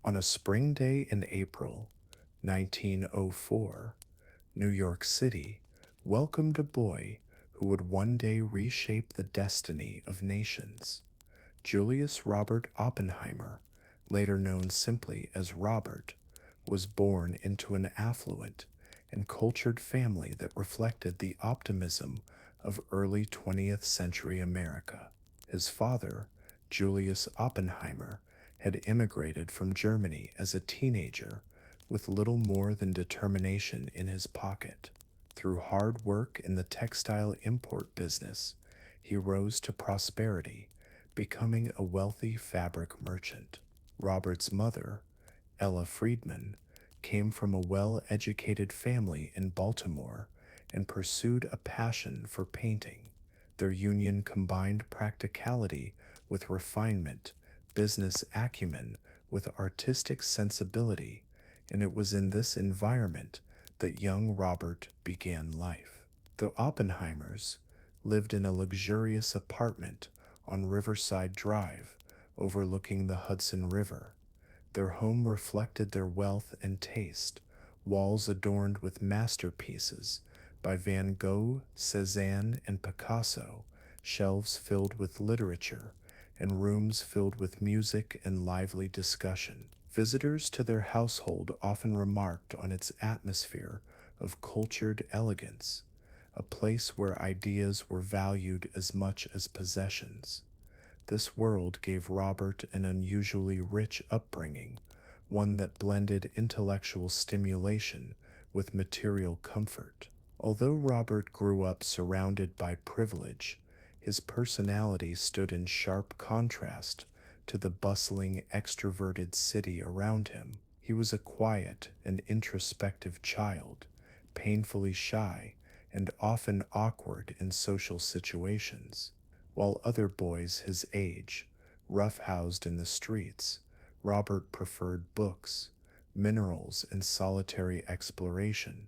On a spring day in April 1904, New York City welcomed a boy who would one day reshape the destiny of nations. Julius Robert Oppenheimer, later known simply as Robert, was born into an affluent and cultured family that reflected the optimism of early 20th century America. His father, Julius Oppenheimer, had immigrated from Germany as a teenager with little more than determination in his pocket. Through hard work in the textile import business, he rose to prosperity, becoming a wealthy fabric merchant. Robert's mother, Ella Friedman, came from a well-educated family in Baltimore and pursued a passion for painting. Their union combined practicality with refinement, business acumen with artistic sensibility, and it was in this environment that young Robert began life. The Oppenheimers lived in a luxurious apartment on Riverside Drive, overlooking the Hudson River. Their home reflected their wealth and taste, walls adorned with masterpieces by Van Gogh, Cézanne, and Picasso, shelves filled with literature, and rooms filled with music and lively discussion. Visitors to their household often remarked on its atmosphere of cultured elegance, a place where ideas were valued as much as possessions. This world gave Robert an unusually rich upbringing, one that blended intellectual stimulation with material comfort. Although Robert grew up surrounded by privilege, his personality stood in sharp contrast to the bustling, extroverted city around him. He was a quiet and introspective child, painfully shy and often awkward in social situations. While other boys his age roughhoused in the streets, Robert preferred books, minerals, and solitary exploration.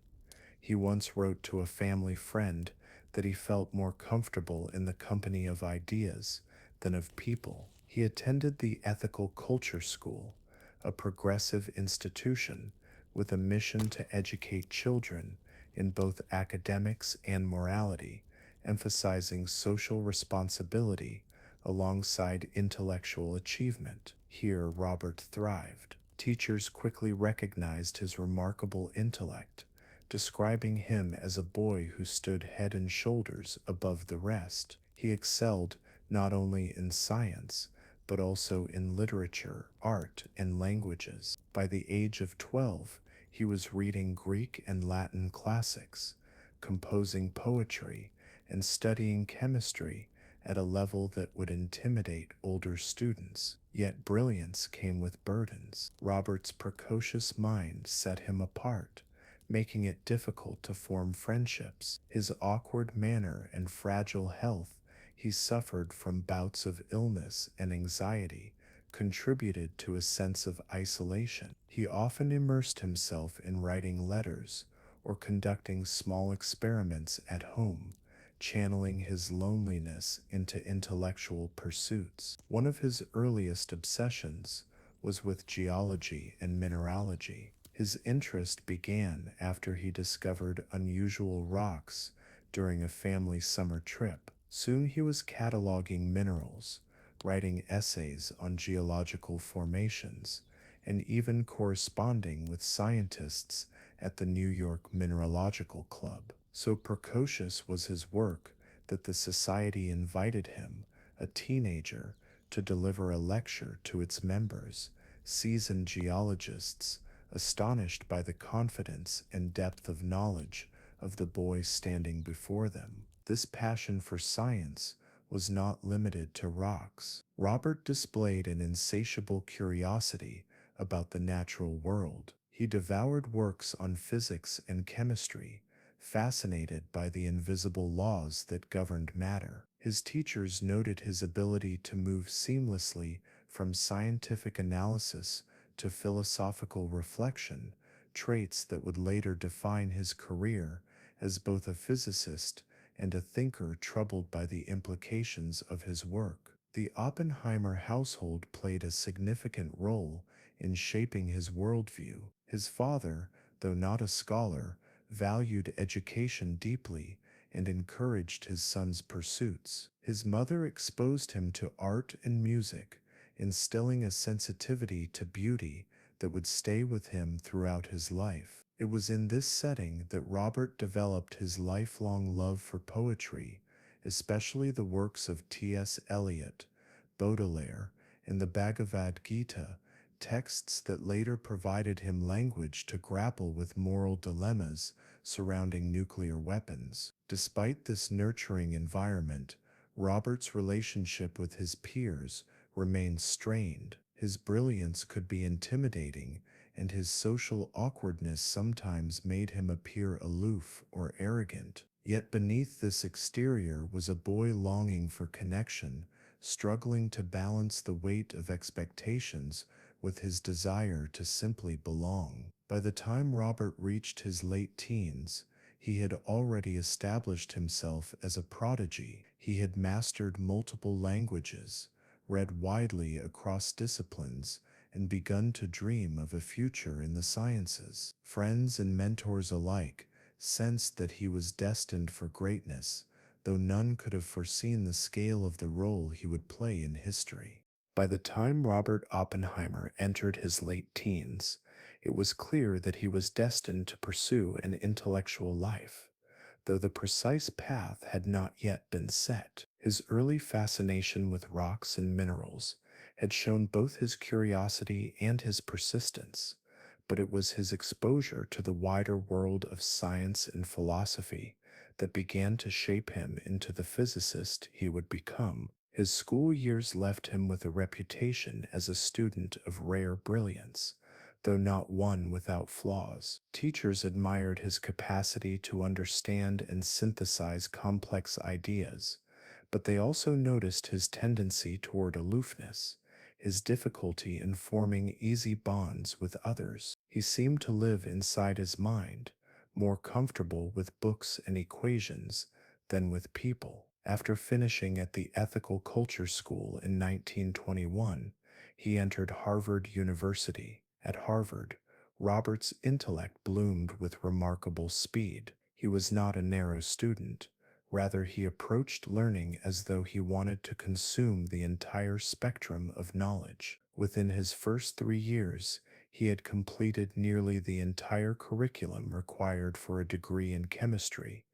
He once wrote to a family friend that he felt more comfortable in the company of ideas than of people. He attended the Ethical Culture School, a progressive institution with a mission to educate children in both academics and morality, emphasizing social responsibility alongside intellectual achievement. Here, Robert thrived. Teachers quickly recognized his remarkable intellect, describing him as a boy who stood head and shoulders above the rest. He excelled not only in science, but also in literature, art, and languages. By the age of 12, he was reading Greek and Latin classics, composing poetry, and studying chemistry at a level that would intimidate older students. Yet brilliance came with burdens. Robert's precocious mind set him apart, making it difficult to form friendships. His awkward manner and fragile health, he suffered from bouts of illness and anxiety, contributed to a sense of isolation. He often immersed himself in writing letters or conducting small experiments at home, channeling his loneliness into intellectual pursuits. One of his earliest obsessions was with geology and mineralogy. His interest began after he discovered unusual rocks during a family summer trip. Soon he was cataloging minerals, writing essays on geological formations, and even corresponding with scientists at the New York Mineralogical Club. So precocious was his work that the society invited him, a teenager, to deliver a lecture to its members, seasoned geologists, astonished by the confidence and depth of knowledge of the boy standing before them. This passion for science was not limited to rocks. Robert displayed an insatiable curiosity about the natural world. He devoured works on physics and chemistry, fascinated by the invisible laws that governed matter. His teachers noted his ability to move seamlessly from scientific analysis to philosophical reflection, traits that would later define his career as both a physicist and a thinker troubled by the implications of his work. The Oppenheimer household played a significant role in shaping his worldview. His father, though not a scholar, valued education deeply and encouraged his son's pursuits. His mother exposed him to art and music, instilling a sensitivity to beauty that would stay with him throughout his life. It was in this setting that Robert developed his lifelong love for poetry, especially the works of T.S. Eliot, Baudelaire, and the Bhagavad Gita, texts that later provided him language to grapple with moral dilemmas surrounding nuclear weapons. Despite this nurturing environment, Robert's relationship with his peers remained strained. His brilliance could be intimidating, and his social awkwardness sometimes made him appear aloof or arrogant. Yet beneath this exterior was a boy longing for connection, struggling to balance the weight of expectations with his desire to simply belong. By the time Robert reached his late teens, he had already established himself as a prodigy. He had mastered multiple languages, read widely across disciplines, and begun to dream of a future in the sciences. Friends and mentors alike sensed that he was destined for greatness, though none could have foreseen the scale of the role he would play in history. By the time Robert Oppenheimer entered his late teens, it was clear that he was destined to pursue an intellectual life, though the precise path had not yet been set. His early fascination with rocks and minerals had shown both his curiosity and his persistence, but it was his exposure to the wider world of science and philosophy that began to shape him into the physicist he would become. His school years left him with a reputation as a student of rare brilliance, though not one without flaws. Teachers admired his capacity to understand and synthesize complex ideas, but they also noticed his tendency toward aloofness, his difficulty in forming easy bonds with others. He seemed to live inside his mind, more comfortable with books and equations than with people. After finishing at the Ethical Culture School in 1921, he entered Harvard University. At Harvard, Robert's intellect bloomed with remarkable speed. He was not a narrow student. Rather, he approached learning as though he wanted to consume the entire spectrum of knowledge. Within his first 3 years, he had completed nearly the entire curriculum required for a degree in chemistry,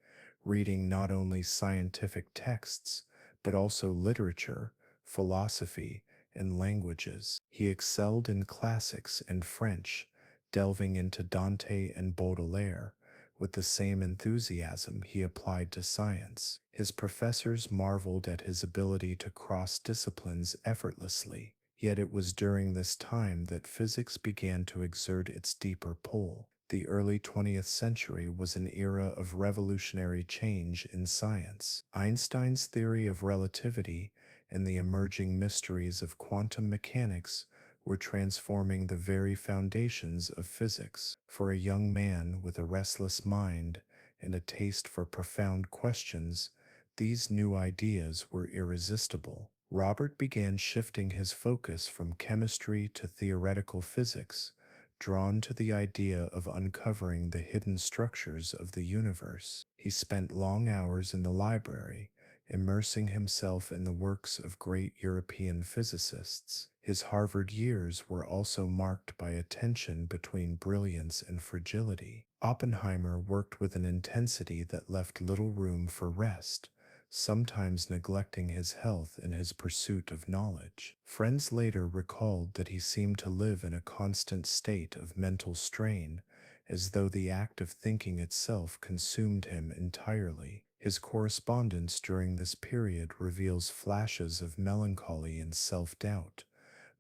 reading not only scientific texts, but also literature, philosophy, and languages. He excelled in classics and French, delving into Dante and Baudelaire with the same enthusiasm he applied to science. His professors marveled at his ability to cross disciplines effortlessly. Yet it was during this time that physics began to exert its deeper pull. The early 20th century was an era of revolutionary change in science. Einstein's theory of relativity and the emerging mysteries of quantum mechanics were transforming the very foundations of physics. For a young man with a restless mind and a taste for profound questions, these new ideas were irresistible. Robert began shifting his focus from chemistry to theoretical physics, drawn to the idea of uncovering the hidden structures of the universe. He spent long hours in the library, immersing himself in the works of great European physicists. His Harvard years were also marked by a tension between brilliance and fragility. Oppenheimer worked with an intensity that left little room for rest, sometimes neglecting his health in his pursuit of knowledge. Friends later recalled that he seemed to live in a constant state of mental strain, as though the act of thinking itself consumed him entirely. His correspondence during this period reveals flashes of melancholy and self-doubt,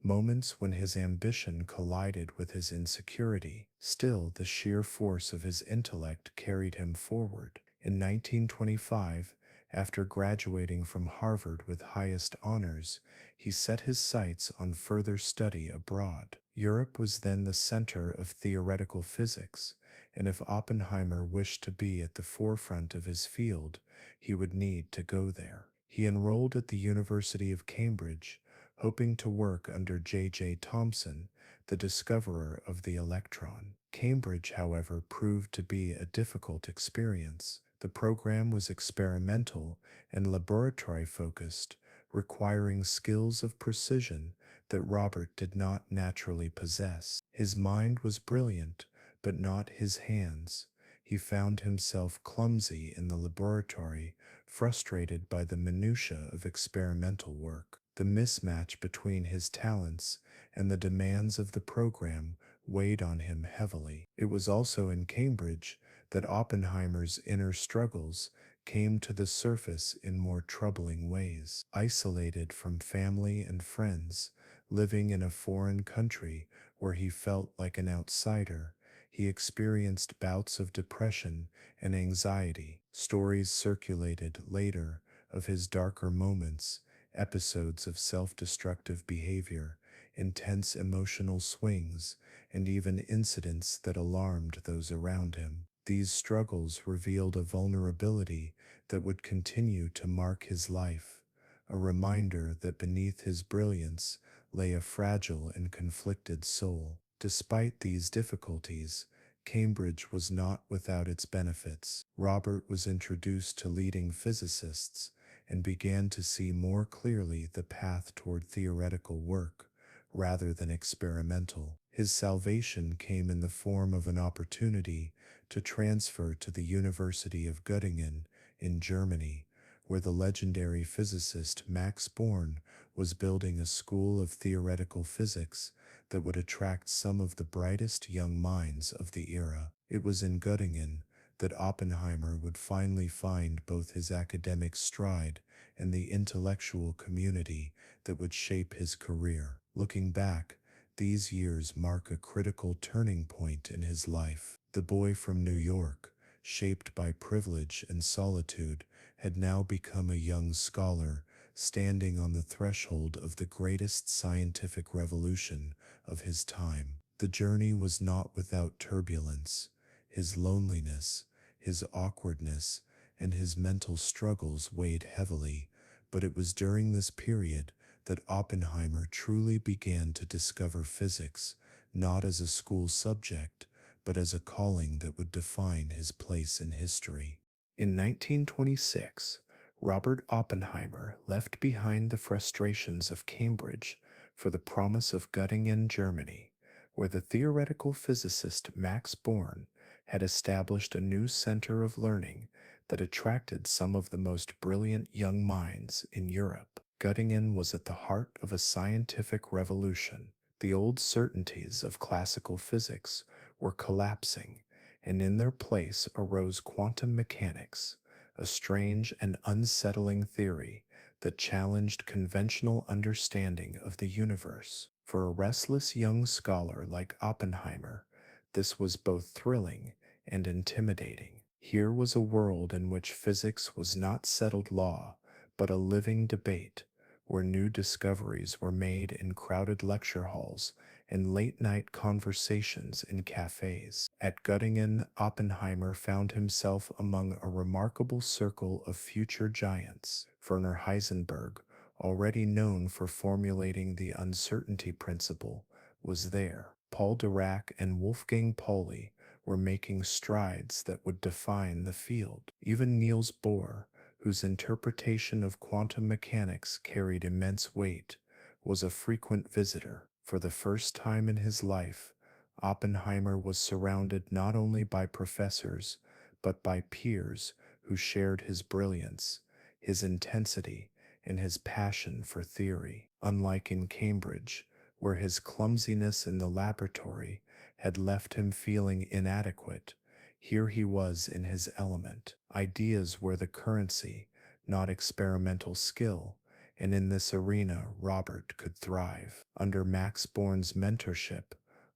moments when his ambition collided with his insecurity. Still, the sheer force of his intellect carried him forward. In 1925, after graduating from Harvard with highest honors, he set his sights on further study abroad. Europe was then the center of theoretical physics, and if Oppenheimer wished to be at the forefront of his field, he would need to go there. He enrolled at the University of Cambridge, hoping to work under J.J. Thomson, the discoverer of the electron. Cambridge, however, proved to be a difficult experience. The program was experimental and laboratory focused, requiring skills of precision that Robert did not naturally possess. His mind was brilliant, but not his hands. He found himself clumsy in the laboratory, frustrated by the minutiae of experimental work. The mismatch between his talents and the demands of the program weighed on him heavily. It was also in Cambridge that Oppenheimer's inner struggles came to the surface in more troubling ways. Isolated from family and friends, living in a foreign country where he felt like an outsider, he experienced bouts of depression and anxiety. Stories circulated later of his darker moments, episodes of self-destructive behavior, intense emotional swings, and even incidents that alarmed those around him. These struggles revealed a vulnerability that would continue to mark his life, a reminder that beneath his brilliance lay a fragile and conflicted soul. Despite these difficulties, Cambridge was not without its benefits. Robert was introduced to leading physicists and began to see more clearly the path toward theoretical work rather than experimental. His salvation came in the form of an opportunity to transfer to the University of Göttingen in Germany, where the legendary physicist Max Born was building a school of theoretical physics that would attract some of the brightest young minds of the era. It was in Göttingen that Oppenheimer would finally find both his academic stride and the intellectual community that would shape his career. Looking back, these years mark a critical turning point in his life. The boy from New York, shaped by privilege and solitude, had now become a young scholar, standing on the threshold of the greatest scientific revolution of his time. The journey was not without turbulence. His loneliness, his awkwardness, and his mental struggles weighed heavily, but it was during this period that Oppenheimer truly began to discover physics, not as a school subject, but as a calling that would define his place in history. In 1926, Robert Oppenheimer left behind the frustrations of Cambridge for the promise of Göttingen, Germany, where the theoretical physicist Max Born had established a new center of learning that attracted some of the most brilliant young minds in Europe. Göttingen was at the heart of a scientific revolution. The old certainties of classical physics were collapsing, and in their place arose quantum mechanics, a strange and unsettling theory that challenged conventional understanding of the universe. For a restless young scholar like Oppenheimer, this was both thrilling and intimidating. Here was a world in which physics was not settled law, but a living debate, where new discoveries were made in crowded lecture halls and late-night conversations in cafes. At Göttingen, Oppenheimer found himself among a remarkable circle of future giants. Werner Heisenberg, already known for formulating the uncertainty principle, was there. Paul Dirac and Wolfgang Pauli were making strides that would define the field. Even Niels Bohr, whose interpretation of quantum mechanics carried immense weight, was a frequent visitor. For the first time in his life, Oppenheimer was surrounded not only by professors, but by peers who shared his brilliance, his intensity, and his passion for theory. Unlike in Cambridge, where his clumsiness in the laboratory had left him feeling inadequate, here he was in his element. Ideas were the currency, not experimental skill, and in this arena Robert could thrive. Under Max Born's mentorship,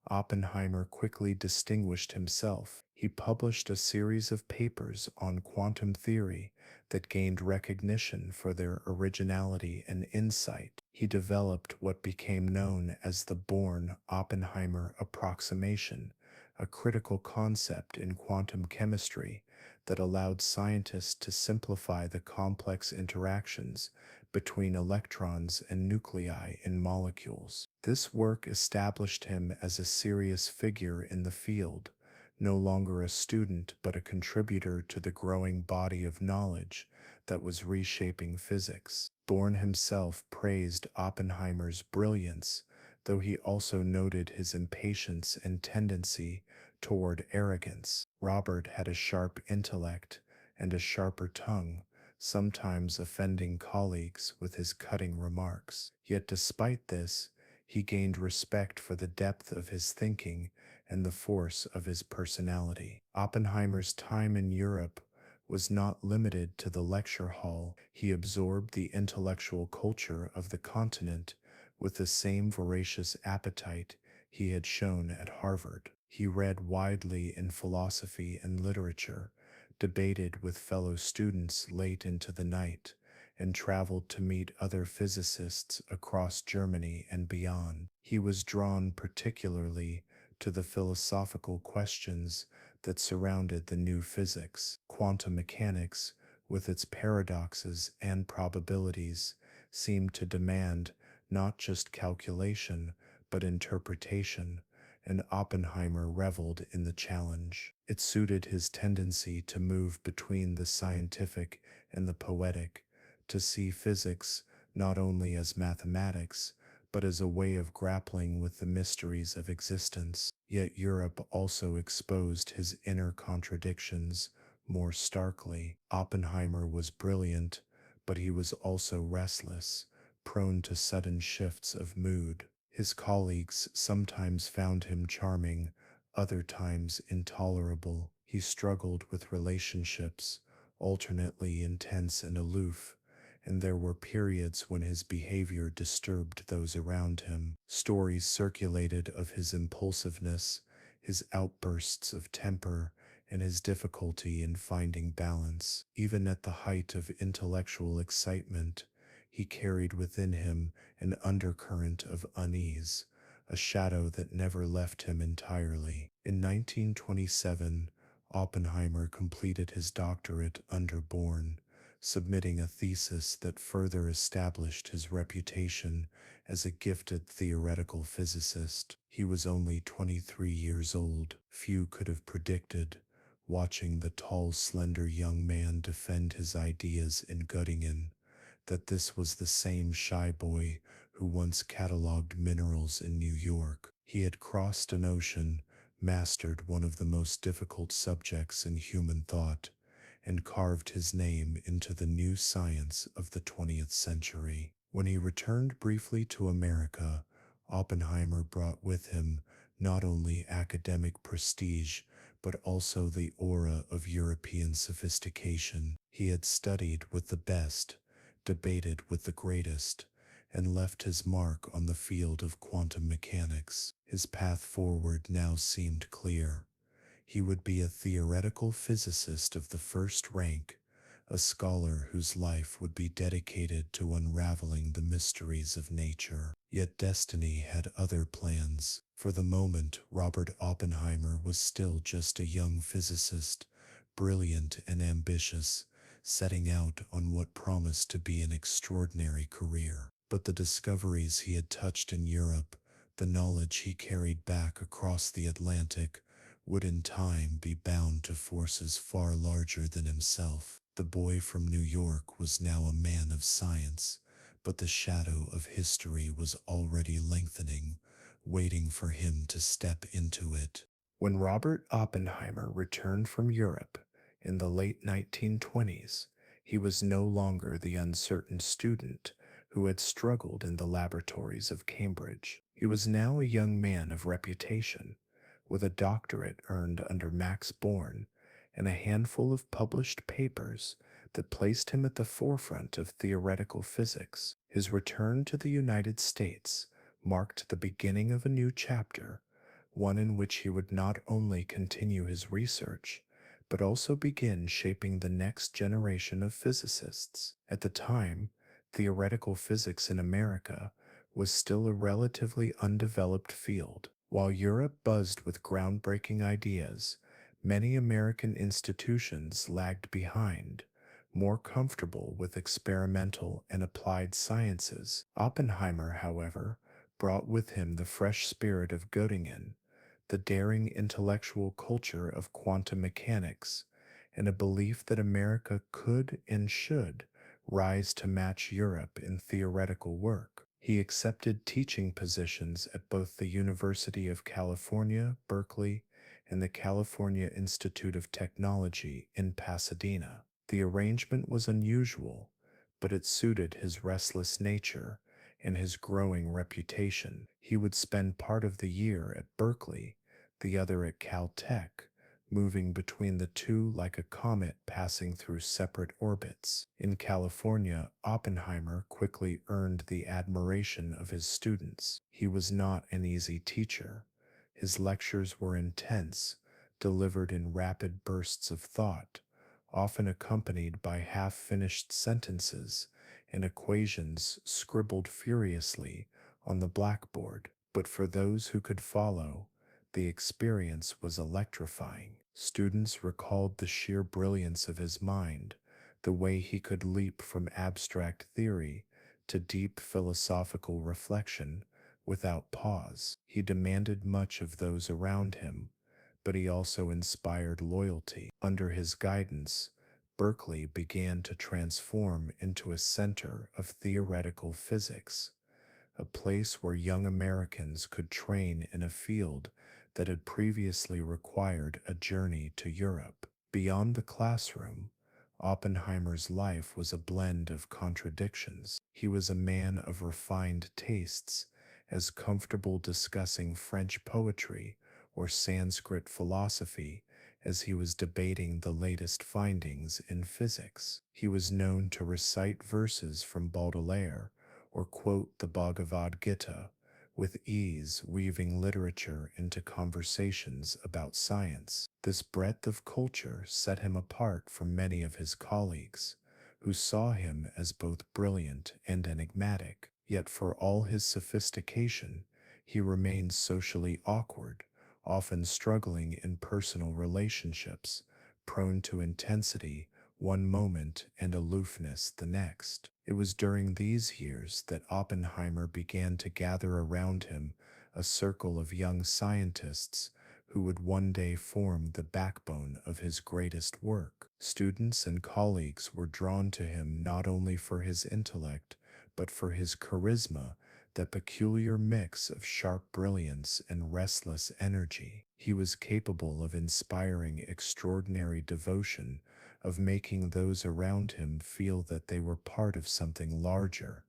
Oppenheimer quickly distinguished himself. He published a series of papers on quantum theory that gained recognition for their originality and insight. He developed what became known as the Born-Oppenheimer approximation, a critical concept in quantum chemistry that allowed scientists to simplify the complex interactions between electrons and nuclei in molecules. This work established him as a serious figure in the field, no longer a student but a contributor to the growing body of knowledge that was reshaping physics. Born himself praised Oppenheimer's brilliance, though he also noted his impatience and tendency toward arrogance. Robert had a sharp intellect and a sharper tongue, sometimes offending colleagues with his cutting remarks. Yet despite this, he gained respect for the depth of his thinking and the force of his personality. Oppenheimer's time in Europe was not limited to the lecture hall. He absorbed the intellectual culture of the continent with the same voracious appetite he had shown at Harvard. He read widely in philosophy and literature, debated with fellow students late into the night, and traveled to meet other physicists across Germany and beyond. He was drawn particularly to the philosophical questions that surrounded the new physics. Quantum mechanics, with its paradoxes and probabilities, seemed to demand not just calculation, but interpretation, and Oppenheimer reveled in the challenge. It suited his tendency to move between the scientific and the poetic, to see physics not only as mathematics, but as a way of grappling with the mysteries of existence. Yet Europe also exposed his inner contradictions more starkly. Oppenheimer was brilliant, but he was also restless, prone to sudden shifts of mood. His colleagues sometimes found him charming, other times intolerable. He struggled with relationships, alternately intense and aloof, and there were periods when his behavior disturbed those around him. Stories circulated of his impulsiveness, his outbursts of temper, and his difficulty in finding balance. Even at the height of intellectual excitement, he carried within him an undercurrent of unease, a shadow that never left him entirely. In 1927, Oppenheimer completed his doctorate under Born, submitting a thesis that further established his reputation as a gifted theoretical physicist. He was only 23 years old. Few could have predicted, watching the tall, slender young man defend his ideas in Göttingen, that this was the same shy boy who once cataloged minerals in New York. He had crossed an ocean, mastered one of the most difficult subjects in human thought, and carved his name into the new science of the 20th century. When he returned briefly to America, Oppenheimer brought with him not only academic prestige, but also the aura of European sophistication. He had studied with the best, debated with the greatest, and left his mark on the field of quantum mechanics. His path forward now seemed clear. He would be a theoretical physicist of the first rank, a scholar whose life would be dedicated to unraveling the mysteries of nature. Yet destiny had other plans. For the moment, Robert Oppenheimer was still just a young physicist, brilliant and ambitious, setting out on what promised to be an extraordinary career. But the discoveries he had touched in Europe, the knowledge he carried back across the Atlantic, would in time be bound to forces far larger than himself. The boy from New York was now a man of science, but the shadow of history was already lengthening, waiting for him to step into it. When Robert Oppenheimer returned from Europe in the late 1920s, he was no longer the uncertain student who had struggled in the laboratories of Cambridge. He was now a young man of reputation, with a doctorate earned under Max Born and a handful of published papers that placed him at the forefront of theoretical physics. His return to the United States marked the beginning of a new chapter, one in which he would not only continue his research, but also begin shaping the next generation of physicists. At the time, theoretical physics in America was still a relatively undeveloped field. While Europe buzzed with groundbreaking ideas, many American institutions lagged behind, more comfortable with experimental and applied sciences. Oppenheimer, however, brought with him the fresh spirit of Göttingen, the daring intellectual culture of quantum mechanics, and a belief that America could and should rise to match Europe in theoretical work. He accepted teaching positions at both the University of California, Berkeley, and the California Institute of Technology in Pasadena. The arrangement was unusual, but it suited his restless nature and his growing reputation. He would spend part of the year at Berkeley, the other at Caltech, moving between the two like a comet passing through separate orbits. In California, Oppenheimer quickly earned the admiration of his students. He was not an easy teacher. His lectures were intense, delivered in rapid bursts of thought, often accompanied by half-finished sentences and equations scribbled furiously on the blackboard. But for those who could follow, the experience was electrifying. Students recalled the sheer brilliance of his mind, the way he could leap from abstract theory to deep philosophical reflection without pause. He demanded much of those around him, but he also inspired loyalty. Under his guidance, Berkeley began to transform into a center of theoretical physics, a place where young Americans could train in a field that had previously required a journey to Europe. Beyond the classroom, Oppenheimer's life was a blend of contradictions. He was a man of refined tastes, as comfortable discussing French poetry or Sanskrit philosophy as he was debating the latest findings in physics. He was known to recite verses from Baudelaire or quote the Bhagavad Gita with ease, weaving literature into conversations about science. This breadth of culture set him apart from many of his colleagues, who saw him as both brilliant and enigmatic. Yet for all his sophistication, he remained socially awkward, often struggling in personal relationships, prone to intensity one moment and aloofness the next. It was during these years that Oppenheimer began to gather around him a circle of young scientists who would one day form the backbone of his greatest work. Students and colleagues were drawn to him not only for his intellect, but for his charisma, that peculiar mix of sharp brilliance and restless energy. He was capable of inspiring extraordinary devotion, of making those around him feel that they were part of something larger,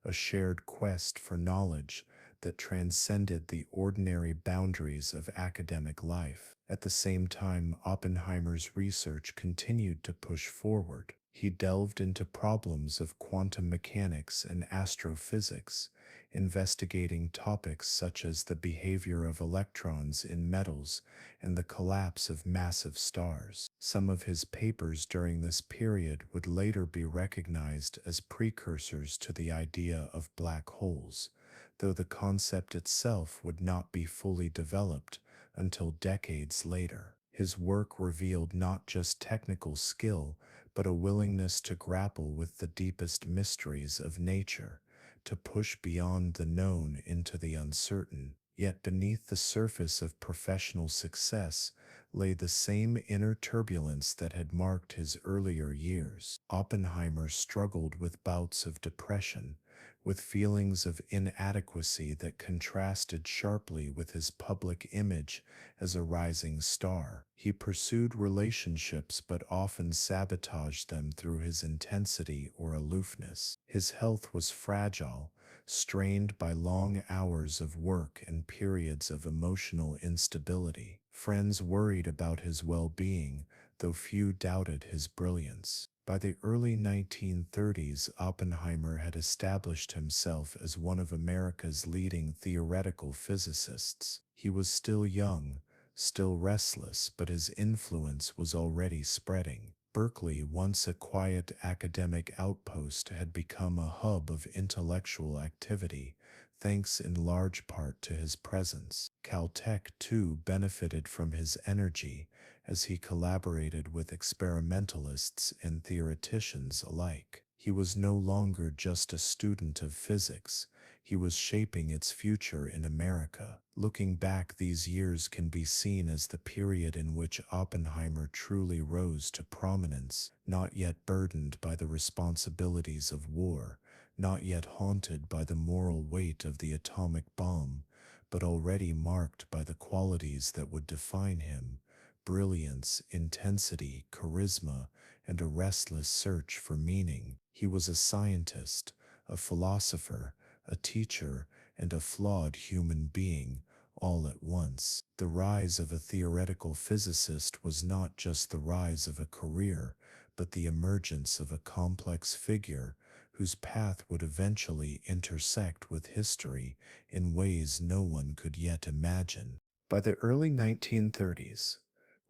a shared quest for knowledge that transcended the ordinary boundaries of academic life. At the same time, Oppenheimer's research continued to push forward. He delved into problems of quantum mechanics and astrophysics, investigating topics such as the behavior of electrons in metals and the collapse of massive stars. Some of his papers during this period would later be recognized as precursors to the idea of black holes, though the concept itself would not be fully developed until decades later. His work revealed not just technical skill, but a willingness to grapple with the deepest mysteries of nature, to push beyond the known into the uncertain. Yet beneath the surface of professional success lay the same inner turbulence that had marked his earlier years. Oppenheimer struggled with bouts of depression, with feelings of inadequacy that contrasted sharply with his public image as a rising star. He pursued relationships but often sabotaged them through his intensity or aloofness. His health was fragile, strained by long hours of work and periods of emotional instability. Friends worried about his well-being, though few doubted his brilliance. By the early 1930s, Oppenheimer had established himself as one of America's leading theoretical physicists. He was still young, still restless, but his influence was already spreading. Berkeley, once a quiet academic outpost, had become a hub of intellectual activity, thanks in large part to his presence. Caltech, too, benefited from his energy as he collaborated with experimentalists and theoreticians alike. He was no longer just a student of physics. He was shaping its future in America. Looking back, these years can be seen as the period in which Oppenheimer truly rose to prominence, not yet burdened by the responsibilities of war, not yet haunted by the moral weight of the atomic bomb, but already marked by the qualities that would define him: brilliance, intensity, charisma, and a restless search for meaning. He was a scientist, a philosopher, a teacher, and a flawed human being, all at once. The rise of a theoretical physicist was not just the rise of a career, but the emergence of a complex figure whose path would eventually intersect with history in ways no one could yet imagine. By the early 1930s,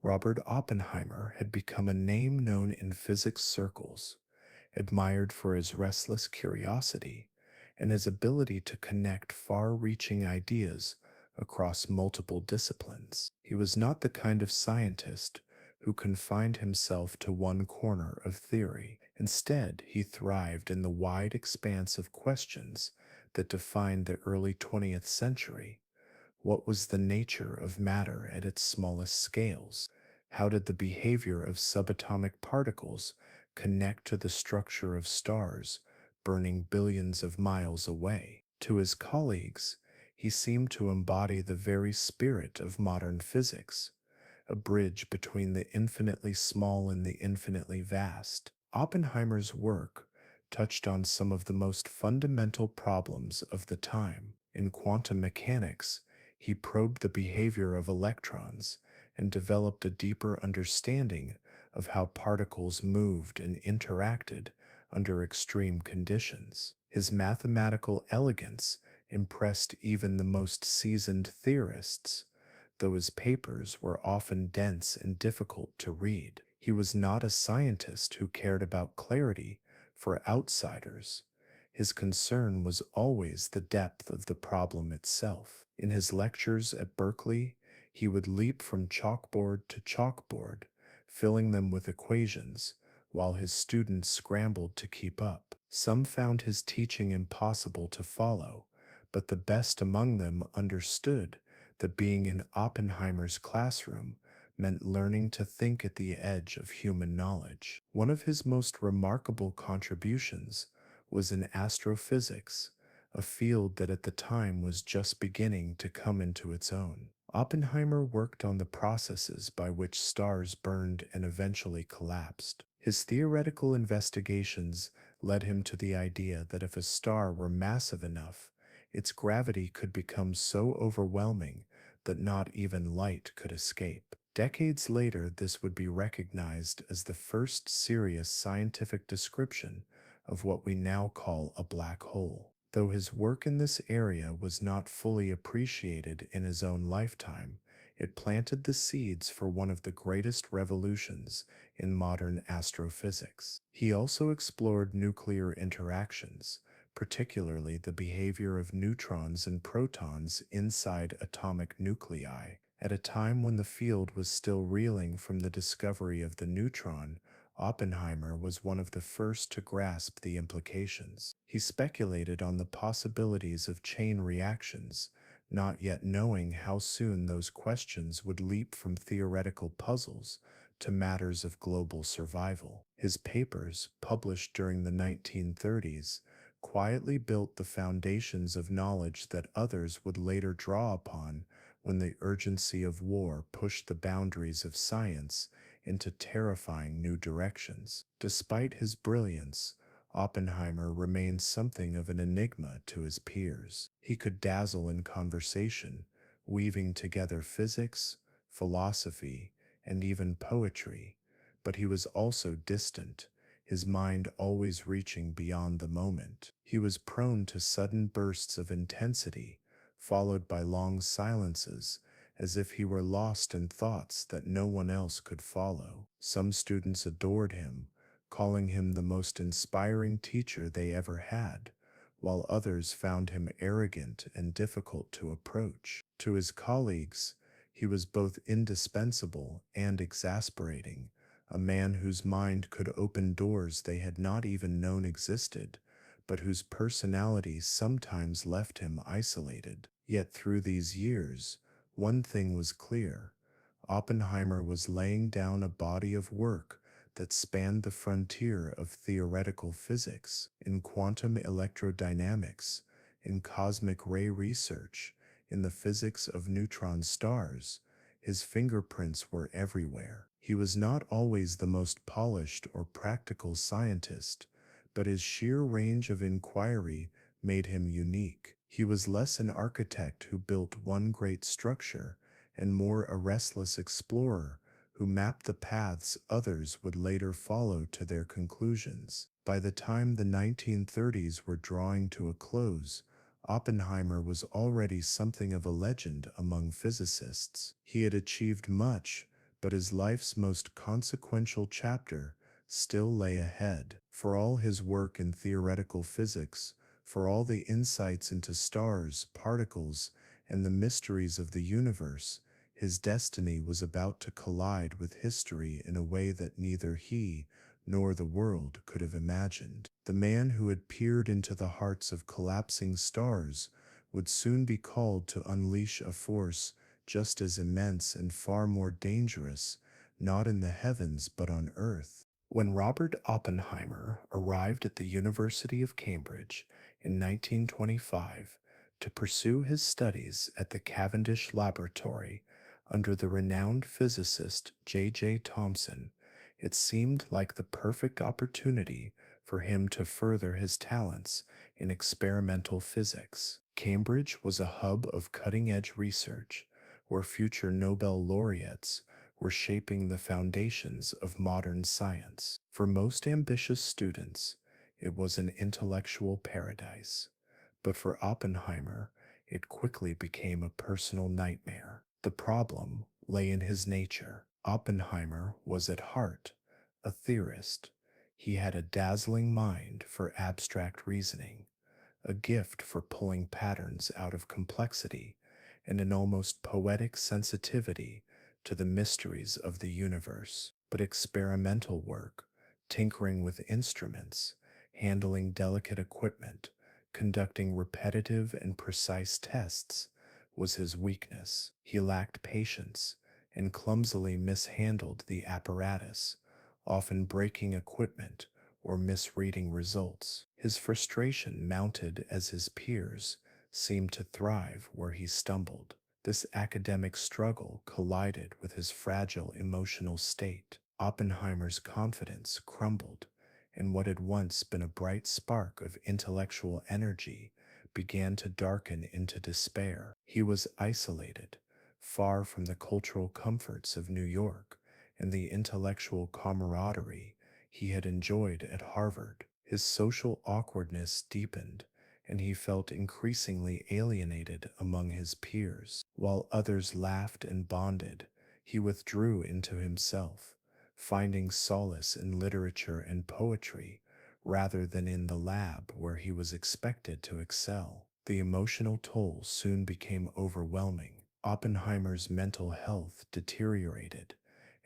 Robert Oppenheimer had become a name known in physics circles, admired for his restless curiosity and his ability to connect far-reaching ideas across multiple disciplines. He was not the kind of scientist who confined himself to one corner of theory. Instead, he thrived in the wide expanse of questions that defined the early 20th century. What was the nature of matter at its smallest scales? How did the behavior of subatomic particles connect to the structure of stars burning billions of miles away? To his colleagues, he seemed to embody the very spirit of modern physics, a bridge between the infinitely small and the infinitely vast. Oppenheimer's work touched on some of the most fundamental problems of the time. In quantum mechanics, he probed the behavior of electrons and developed a deeper understanding of how particles moved and interacted under extreme conditions. His mathematical elegance impressed even the most seasoned theorists, though his papers were often dense and difficult to read. He was not a scientist who cared about clarity for outsiders. His concern was always the depth of the problem itself. In his lectures at Berkeley, he would leap from chalkboard to chalkboard, filling them with equations, while his students scrambled to keep up. Some found his teaching impossible to follow, but the best among them understood that being in Oppenheimer's classroom meant learning to think at the edge of human knowledge. One of his most remarkable contributions was in astrophysics, a field that at the time was just beginning to come into its own. Oppenheimer worked on the processes by which stars burned and eventually collapsed. His theoretical investigations led him to the idea that if a star were massive enough, its gravity could become so overwhelming that not even light could escape. Decades later, this would be recognized as the first serious scientific description of what we now call a black hole. Though his work in this area was not fully appreciated in his own lifetime, it planted the seeds for one of the greatest revolutions in modern astrophysics. He also explored nuclear interactions, particularly the behavior of neutrons and protons inside atomic nuclei. At a time when the field was still reeling from the discovery of the neutron, Oppenheimer was one of the first to grasp the implications. He speculated on the possibilities of chain reactions, not yet knowing how soon those questions would leap from theoretical puzzles to matters of global survival. His papers, published during the 1930s, quietly built the foundations of knowledge that others would later draw upon when the urgency of war pushed the boundaries of science into terrifying new directions. Despite his brilliance, Oppenheimer remained something of an enigma to his peers. He could dazzle in conversation, weaving together physics, philosophy, and even poetry, but he was also distant, his mind always reaching beyond the moment. He was prone to sudden bursts of intensity, followed by long silences, as if he were lost in thoughts that no one else could follow. Some students adored him, calling him the most inspiring teacher they ever had, while others found him arrogant and difficult to approach. To his colleagues, he was both indispensable and exasperating, a man whose mind could open doors they had not even known existed, but whose personality sometimes left him isolated. Yet through these years, one thing was clear. Oppenheimer was laying down a body of work that spanned the frontier of theoretical physics, in quantum electrodynamics, in cosmic ray research, in the physics of neutron stars. His fingerprints were everywhere. He was not always the most polished or practical scientist, but his sheer range of inquiry made him unique. He was less an architect who built one great structure and more a restless explorer who mapped the paths others would later follow to their conclusions. By the time the 1930s were drawing to a close, Oppenheimer was already something of a legend among physicists. He had achieved much, but his life's most consequential chapter still lay ahead. For all his work in theoretical physics, for all the insights into stars, particles, and the mysteries of the universe, his destiny was about to collide with history in a way that neither he nor the world could have imagined. The man who had peered into the hearts of collapsing stars would soon be called to unleash a force just as immense and far more dangerous, not in the heavens but on earth. When Robert Oppenheimer arrived at the University of Cambridge in 1925 to pursue his studies at the Cavendish Laboratory under the renowned physicist J. Thomson, it seemed like the perfect opportunity for him to further his talents in experimental physics. Cambridge was a hub of cutting-edge research where future Nobel laureates were shaping the foundations of modern science. For most ambitious students, it was an intellectual paradise. But for Oppenheimer, it quickly became a personal nightmare. The problem lay in his nature. Oppenheimer was at heart a theorist. He had a dazzling mind for abstract reasoning, a gift for pulling patterns out of complexity, and an almost poetic sensitivity to the mysteries of the universe. But experimental work, tinkering with instruments, handling delicate equipment, conducting repetitive and precise tests, was his weakness. He lacked patience and clumsily mishandled the apparatus, often breaking equipment or misreading results. His frustration mounted as his peers seemed to thrive where he stumbled. This academic struggle collided with his fragile emotional state. Oppenheimer's confidence crumbled, and what had once been a bright spark of intellectual energy began to darken into despair. He was isolated, far from the cultural comforts of New York and the intellectual camaraderie he had enjoyed at Harvard. His social awkwardness deepened, and he felt increasingly alienated among his peers. While others laughed and bonded, he withdrew into himself, finding solace in literature and poetry rather than in the lab where he was expected to excel. The emotional toll soon became overwhelming. Oppenheimer's mental health deteriorated,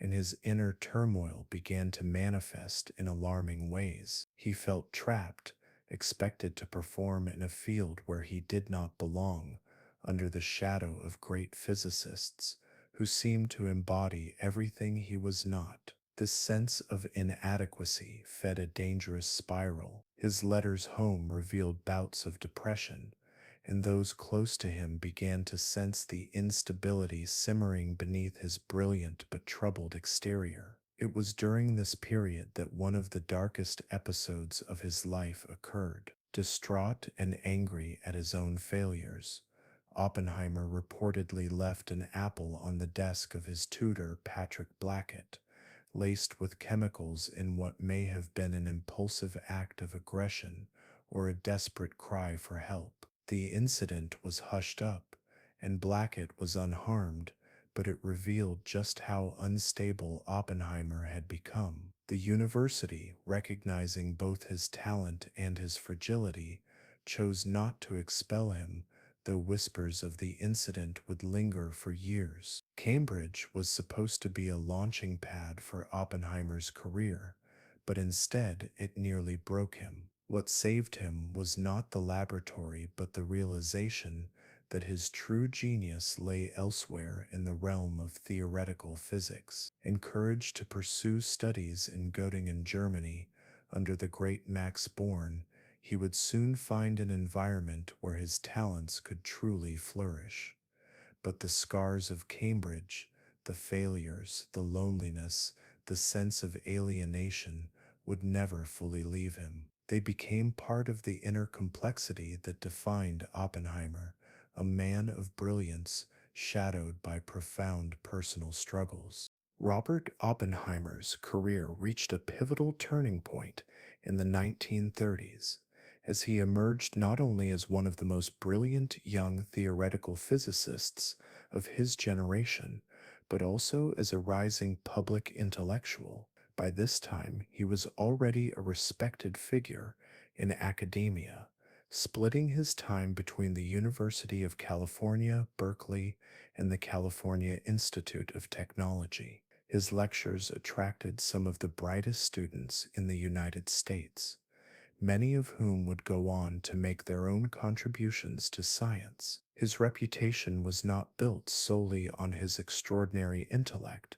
and his inner turmoil began to manifest in alarming ways. He felt trapped, expected to perform in a field where he did not belong, under the shadow of great physicists who seemed to embody everything he was not. This sense of inadequacy fed a dangerous spiral. His letters home revealed bouts of depression, and those close to him began to sense the instability simmering beneath his brilliant but troubled exterior. It was during this period that one of the darkest episodes of his life occurred. Distraught and angry at his own failures, Oppenheimer reportedly left an apple on the desk of his tutor, Patrick Blackett, laced with chemicals in what may have been an impulsive act of aggression or a desperate cry for help. The incident was hushed up, and Blackett was unharmed, but it revealed just how unstable Oppenheimer had become. The university, recognizing both his talent and his fragility, chose not to expel him, though whispers of the incident would linger for years. Cambridge was supposed to be a launching pad for Oppenheimer's career, but instead it nearly broke him. What saved him was not the laboratory, but the realization that his true genius lay elsewhere in the realm of theoretical physics. Encouraged to pursue studies in Göttingen, Germany, under the great Max Born, he would soon find an environment where his talents could truly flourish. But the scars of Cambridge, the failures, the loneliness, the sense of alienation would never fully leave him. They became part of the inner complexity that defined Oppenheimer, a man of brilliance shadowed by profound personal struggles. Robert Oppenheimer's career reached a pivotal turning point in the 1930s as he emerged not only as one of the most brilliant young theoretical physicists of his generation, but also as a rising public intellectual. By this time, he was already a respected figure in academia, splitting his time between the University of California, Berkeley, and the California Institute of Technology. His lectures attracted some of the brightest students in the United States, many of whom would go on to make their own contributions to science. His reputation was not built solely on his extraordinary intellect,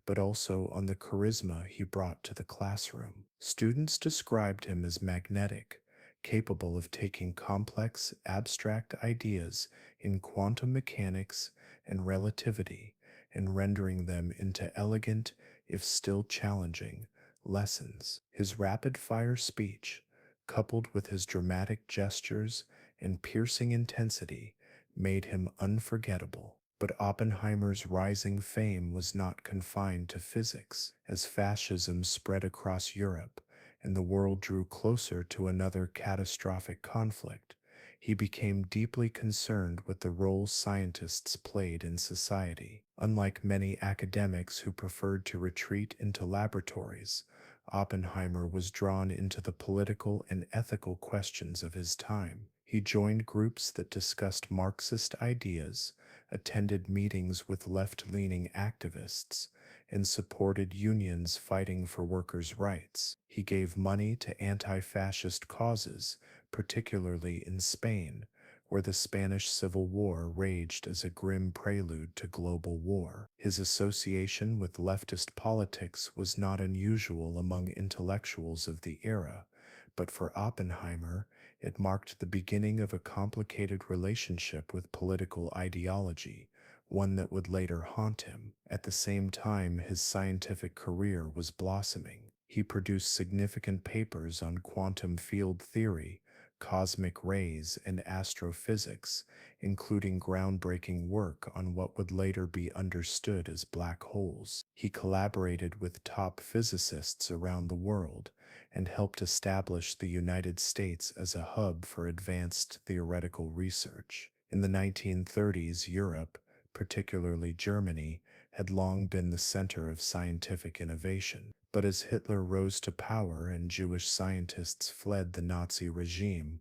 but also on the charisma he brought to the classroom. Students described him as magnetic, capable of taking complex, abstract ideas in quantum mechanics and relativity and rendering them into elegant, if still challenging, lessons. His rapid fire speech, coupled with his dramatic gestures and piercing intensity, made him unforgettable. But Oppenheimer's rising fame was not confined to physics. As fascism spread across Europe and the world drew closer to another catastrophic conflict, he became deeply concerned with the role scientists played in society. Unlike many academics who preferred to retreat into laboratories, Oppenheimer was drawn into the political and ethical questions of his time. He joined groups that discussed Marxist ideas, attended meetings with left-leaning activists, and supported unions fighting for workers' rights. He gave money to anti-fascist causes, particularly in Spain, where the Spanish Civil War raged as a grim prelude to global war. His association with leftist politics was not unusual among intellectuals of the era, but for Oppenheimer, it marked the beginning of a complicated relationship with political ideology, one that would later haunt him. At the same time, his scientific career was blossoming. He produced significant papers on quantum field theory, cosmic rays, and astrophysics, including groundbreaking work on what would later be understood as black holes. He collaborated with top physicists around the world and helped establish the United States as a hub for advanced theoretical research. In the 1930s, Europe, particularly Germany, had long been the center of scientific innovation. But as Hitler rose to power and Jewish scientists fled the Nazi regime,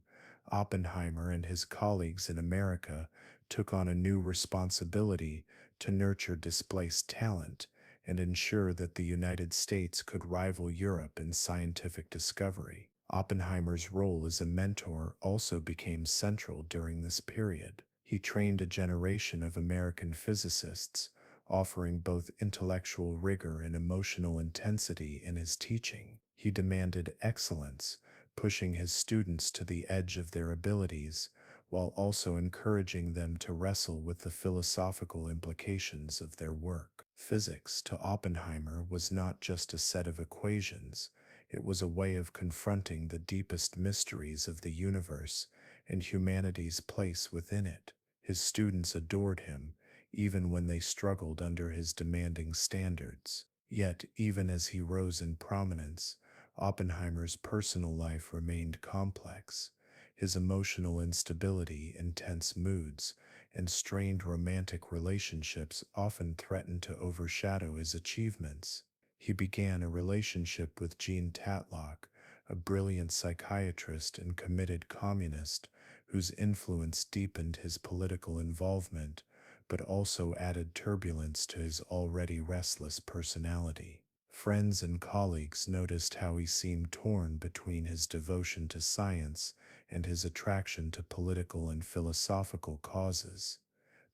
Oppenheimer and his colleagues in America took on a new responsibility to nurture displaced talent and ensure that the United States could rival Europe in scientific discovery. Oppenheimer's role as a mentor also became central during this period. He trained a generation of American physicists, offering both intellectual rigor and emotional intensity in his teaching. He demanded excellence, pushing his students to the edge of their abilities, while also encouraging them to wrestle with the philosophical implications of their work. Physics to Oppenheimer was not just a set of equations, it was a way of confronting the deepest mysteries of the universe and humanity's place within it. His students adored him, even when they struggled under his demanding standards. Yet, even as he rose in prominence, Oppenheimer's personal life remained complex. His emotional instability, intense moods, and strained romantic relationships often threatened to overshadow his achievements. He began a relationship with Jean Tatlock, a brilliant psychiatrist and committed communist whose influence deepened his political involvement, but also added turbulence to his already restless personality. Friends and colleagues noticed how he seemed torn between his devotion to science and his attraction to political and philosophical causes.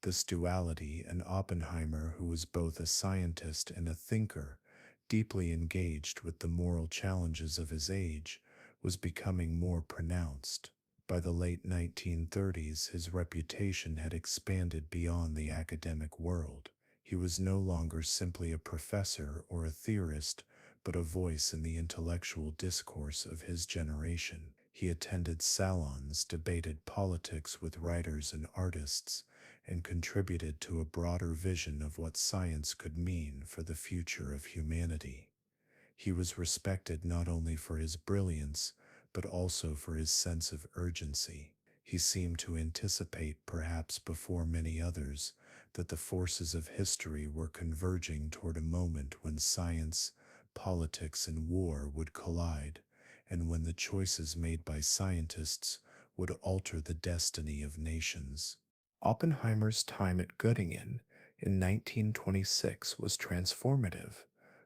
This duality, and Oppenheimer, who was both a scientist and a thinker, deeply engaged with the moral challenges of his age, was becoming more pronounced. By the late 1930s, his reputation had expanded beyond the academic world. He was no longer simply a professor or a theorist, but a voice in the intellectual discourse of his generation. He attended salons, debated politics with writers and artists, and contributed to a broader vision of what science could mean for the future of humanity. He was respected not only for his brilliance, but also for his sense of urgency. He seemed to anticipate, perhaps before many others, that the forces of history were converging toward a moment when science, politics, and war would collide, and when the choices made by scientists would alter the destiny of nations. Oppenheimer's time at Göttingen in 1926 was transformative,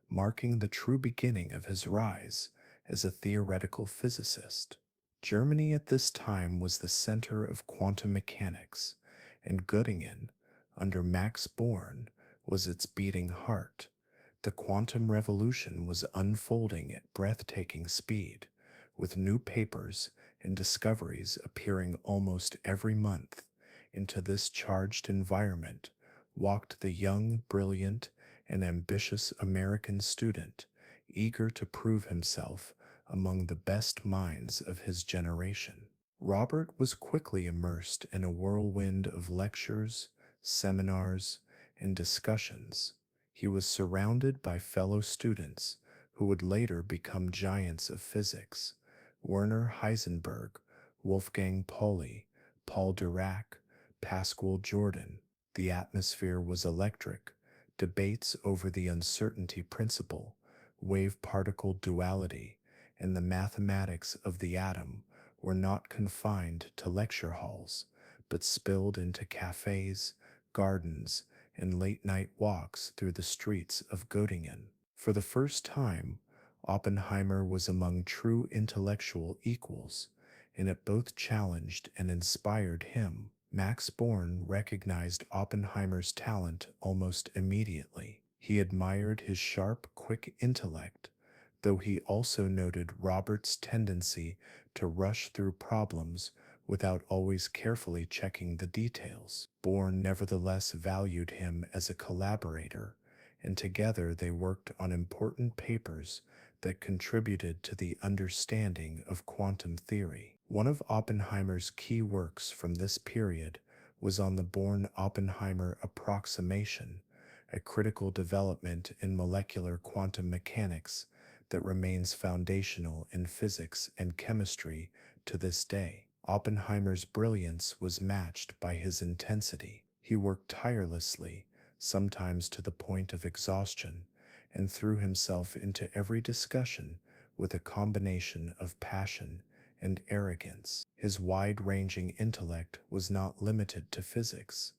marking the true beginning of his rise as a theoretical physicist. Germany at this time was the center of quantum mechanics, and Göttingen, under Max Born, was its beating heart. The quantum revolution was unfolding at breathtaking speed, with new papers and discoveries appearing almost every month. Into this charged environment walked the young, brilliant, and ambitious American student, eager to prove himself among the best minds of his generation. Robert was quickly immersed in a whirlwind of lectures, seminars, and discussions. He was surrounded by fellow students who would later become giants of physics: Werner Heisenberg, Wolfgang Pauli, Paul Dirac, Pascual Jordan. The atmosphere was electric. Debates over the uncertainty principle, wave-particle duality, and the mathematics of the atom were not confined to lecture halls, but spilled into cafes, gardens, and late-night walks through the streets of Göttingen. For the first time, Oppenheimer was among true intellectual equals, and it both challenged and inspired him. Max Born recognized Oppenheimer's talent almost immediately. He admired his sharp, quick intellect, though he also noted Robert's tendency to rush through problems without always carefully checking the details. Born nevertheless valued him as a collaborator, and together they worked on important papers that contributed to the understanding of quantum theory. One of Oppenheimer's key works from this period was on the Born-Oppenheimer approximation, a critical development in molecular quantum mechanics that remains foundational in physics and chemistry to this day. Oppenheimer's brilliance was matched by his intensity. He worked tirelessly, sometimes to the point of exhaustion, and threw himself into every discussion with a combination of passion and arrogance. His wide-ranging intellect was not limited to physics.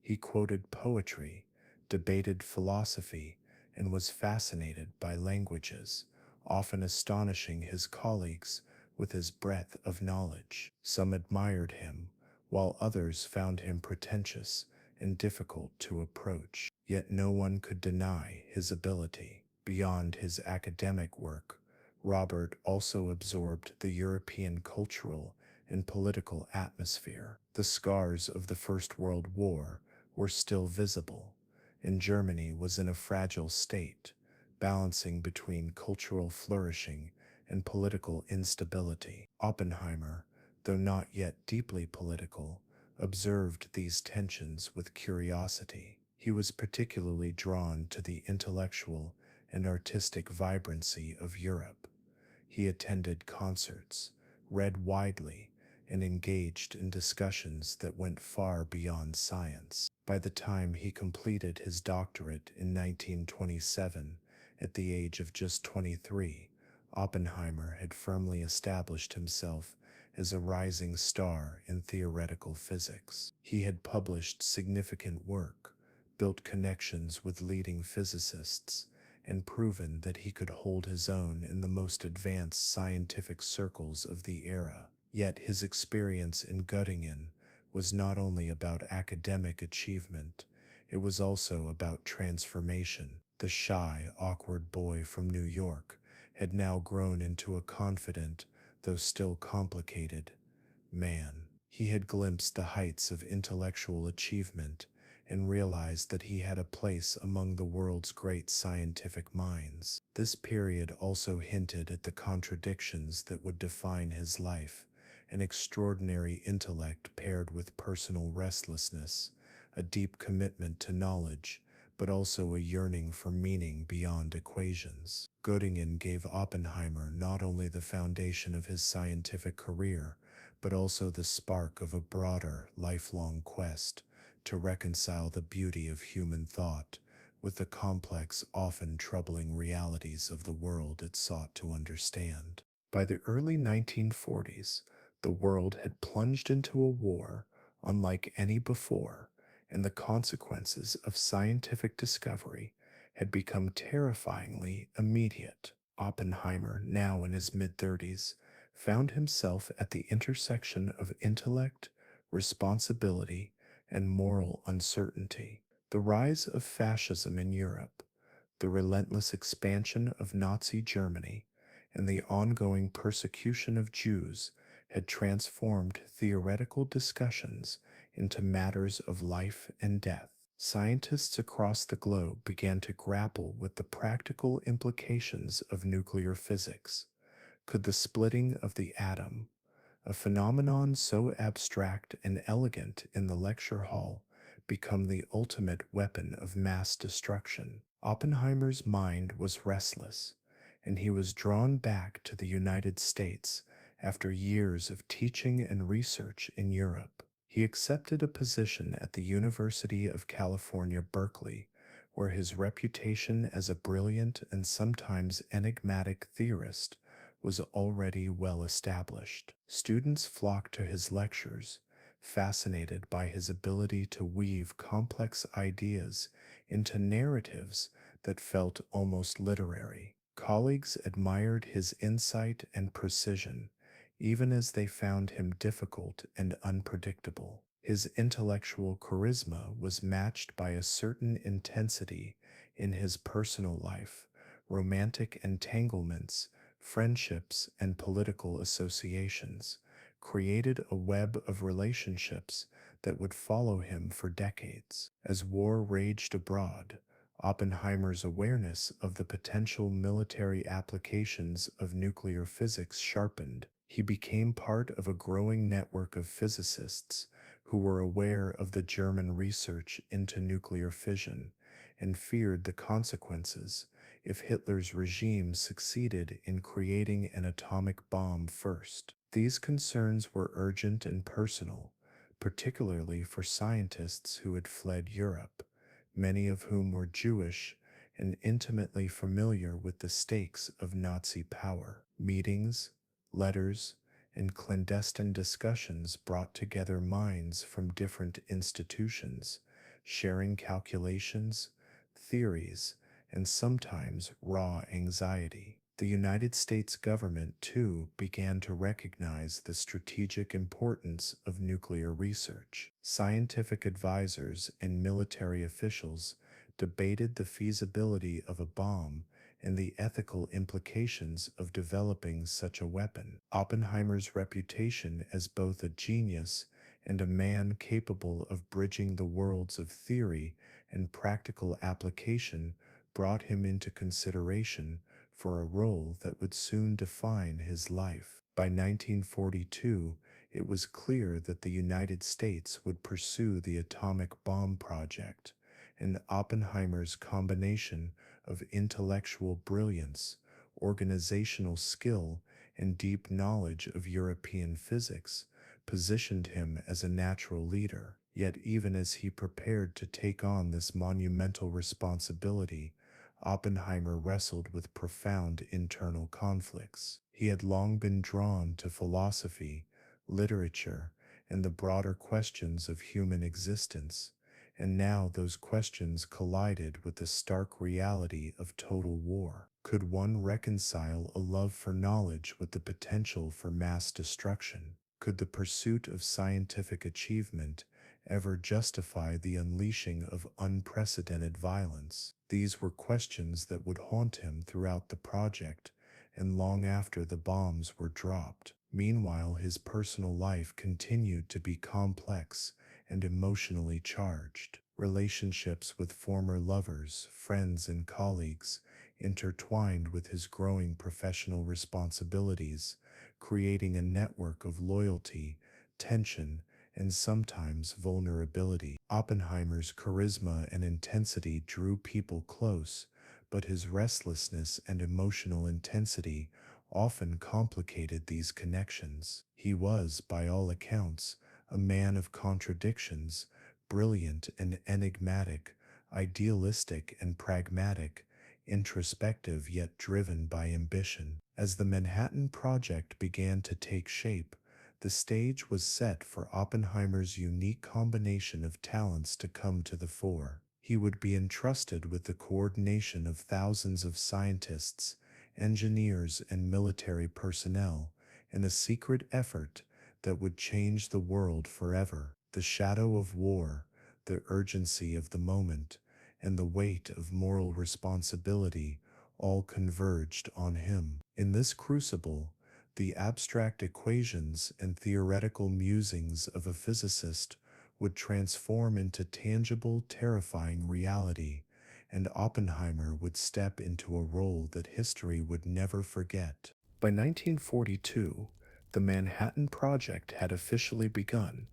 He quoted poetry, debated philosophy, and was fascinated by languages, often astonishing his colleagues with his breadth of knowledge. Some admired him, while others found him pretentious and difficult to approach. Yet no one could deny his ability. Beyond his academic work, Robert also absorbed the European cultural and political atmosphere. The scars of the First World War were still visible, and Germany was in a fragile state, balancing between cultural flourishing and political instability. Oppenheimer, though not yet deeply political, observed these tensions with curiosity. He was particularly drawn to the intellectual and artistic vibrancy of Europe. He attended concerts, read widely, and engaged in discussions that went far beyond science. By the time he completed his doctorate in 1927, at the age of just 23, Oppenheimer had firmly established himself as a rising star in theoretical physics. He had published significant work, built connections with leading physicists, and proven that he could hold his own in the most advanced scientific circles of the era. Yet his experience in Göttingen was not only about academic achievement, it was also about transformation. The shy, awkward boy from New York had now grown into a confident, though still complicated, man. He had glimpsed the heights of intellectual achievement and realized that he had a place among the world's great scientific minds. This period also hinted at the contradictions that would define his life: an extraordinary intellect paired with personal restlessness, a deep commitment to knowledge, but also a yearning for meaning beyond equations. Göttingen gave Oppenheimer not only the foundation of his scientific career, but also the spark of a broader, lifelong quest to reconcile the beauty of human thought with the complex, often troubling realities of the world it sought to understand. By the early 1940s, the world had plunged into a war unlike any before, and the consequences of scientific discovery had become terrifyingly immediate. Oppenheimer, now in his mid-30s, found himself at the intersection of intellect, responsibility, and moral uncertainty. The rise of fascism in Europe, the relentless expansion of Nazi Germany, and the ongoing persecution of Jews had transformed theoretical discussions into matters of life and death. Scientists across the globe began to grapple with the practical implications of nuclear physics. Could the splitting of the atom, a phenomenon so abstract and elegant in the lecture hall, become the ultimate weapon of mass destruction? Oppenheimer's mind was restless, and he was drawn back to the United States after years of teaching and research in Europe. He accepted a position at the University of California, Berkeley, where his reputation as a brilliant and sometimes enigmatic theorist was already well established. Students flocked to his lectures, fascinated by his ability to weave complex ideas into narratives that felt almost literary. Colleagues admired his insight and precision, even as they found him difficult and unpredictable. His intellectual charisma was matched by a certain intensity in his personal life, romantic entanglements, friendships, and political associations created a web of relationships that would follow him for decades. As war raged abroad, Oppenheimer's awareness of the potential military applications of nuclear physics sharpened. He became part of a growing network of physicists who were aware of the German research into nuclear fission and feared the consequences if Hitler's regime succeeded in creating an atomic bomb first. These concerns were urgent and personal, particularly for scientists who had fled Europe, many of whom were Jewish and intimately familiar with the stakes of Nazi power. Meetings, letters, and clandestine discussions brought together minds from different institutions, sharing calculations, theories, and sometimes raw anxiety. The United States government, too, began to recognize the strategic importance of nuclear research. Scientific advisors and military officials debated the feasibility of a bomb and the ethical implications of developing such a weapon. Oppenheimer's reputation as both a genius and a man capable of bridging the worlds of theory and practical application brought him into consideration for a role that would soon define his life. By 1942, it was clear that the United States would pursue the atomic bomb project, and Oppenheimer's combination of intellectual brilliance, organizational skill, and deep knowledge of European physics positioned him as a natural leader. Yet even as he prepared to take on this monumental responsibility, Oppenheimer wrestled with profound internal conflicts. He had long been drawn to philosophy, literature, and the broader questions of human existence, And now those questions collided with the stark reality of total war. Could one reconcile a love for knowledge with the potential for mass destruction? Could the pursuit of scientific achievement ever justify the unleashing of unprecedented violence? These were questions that would haunt him throughout the project and long after the bombs were dropped. Meanwhile, his personal life continued to be complex and emotionally charged. Relationships with former lovers, friends, and colleagues intertwined with his growing professional responsibilities, creating a network of loyalty, tension, and sometimes vulnerability. Oppenheimer's charisma and intensity drew people close, but his restlessness and emotional intensity often complicated these connections. He was, by all accounts, a man of contradictions, brilliant and enigmatic, idealistic and pragmatic, introspective yet driven by ambition. As the Manhattan Project began to take shape, the stage was set for Oppenheimer's unique combination of talents to come to the fore. He would be entrusted with the coordination of thousands of scientists, engineers, and military personnel in a secret effort that would change the world forever. The shadow of war, the urgency of the moment, and the weight of moral responsibility all converged on him. In this crucible, the abstract equations and theoretical musings of a physicist would transform into tangible, terrifying reality, and Oppenheimer would step into a role that history would never forget. By 1942, the Manhattan Project had officially begun,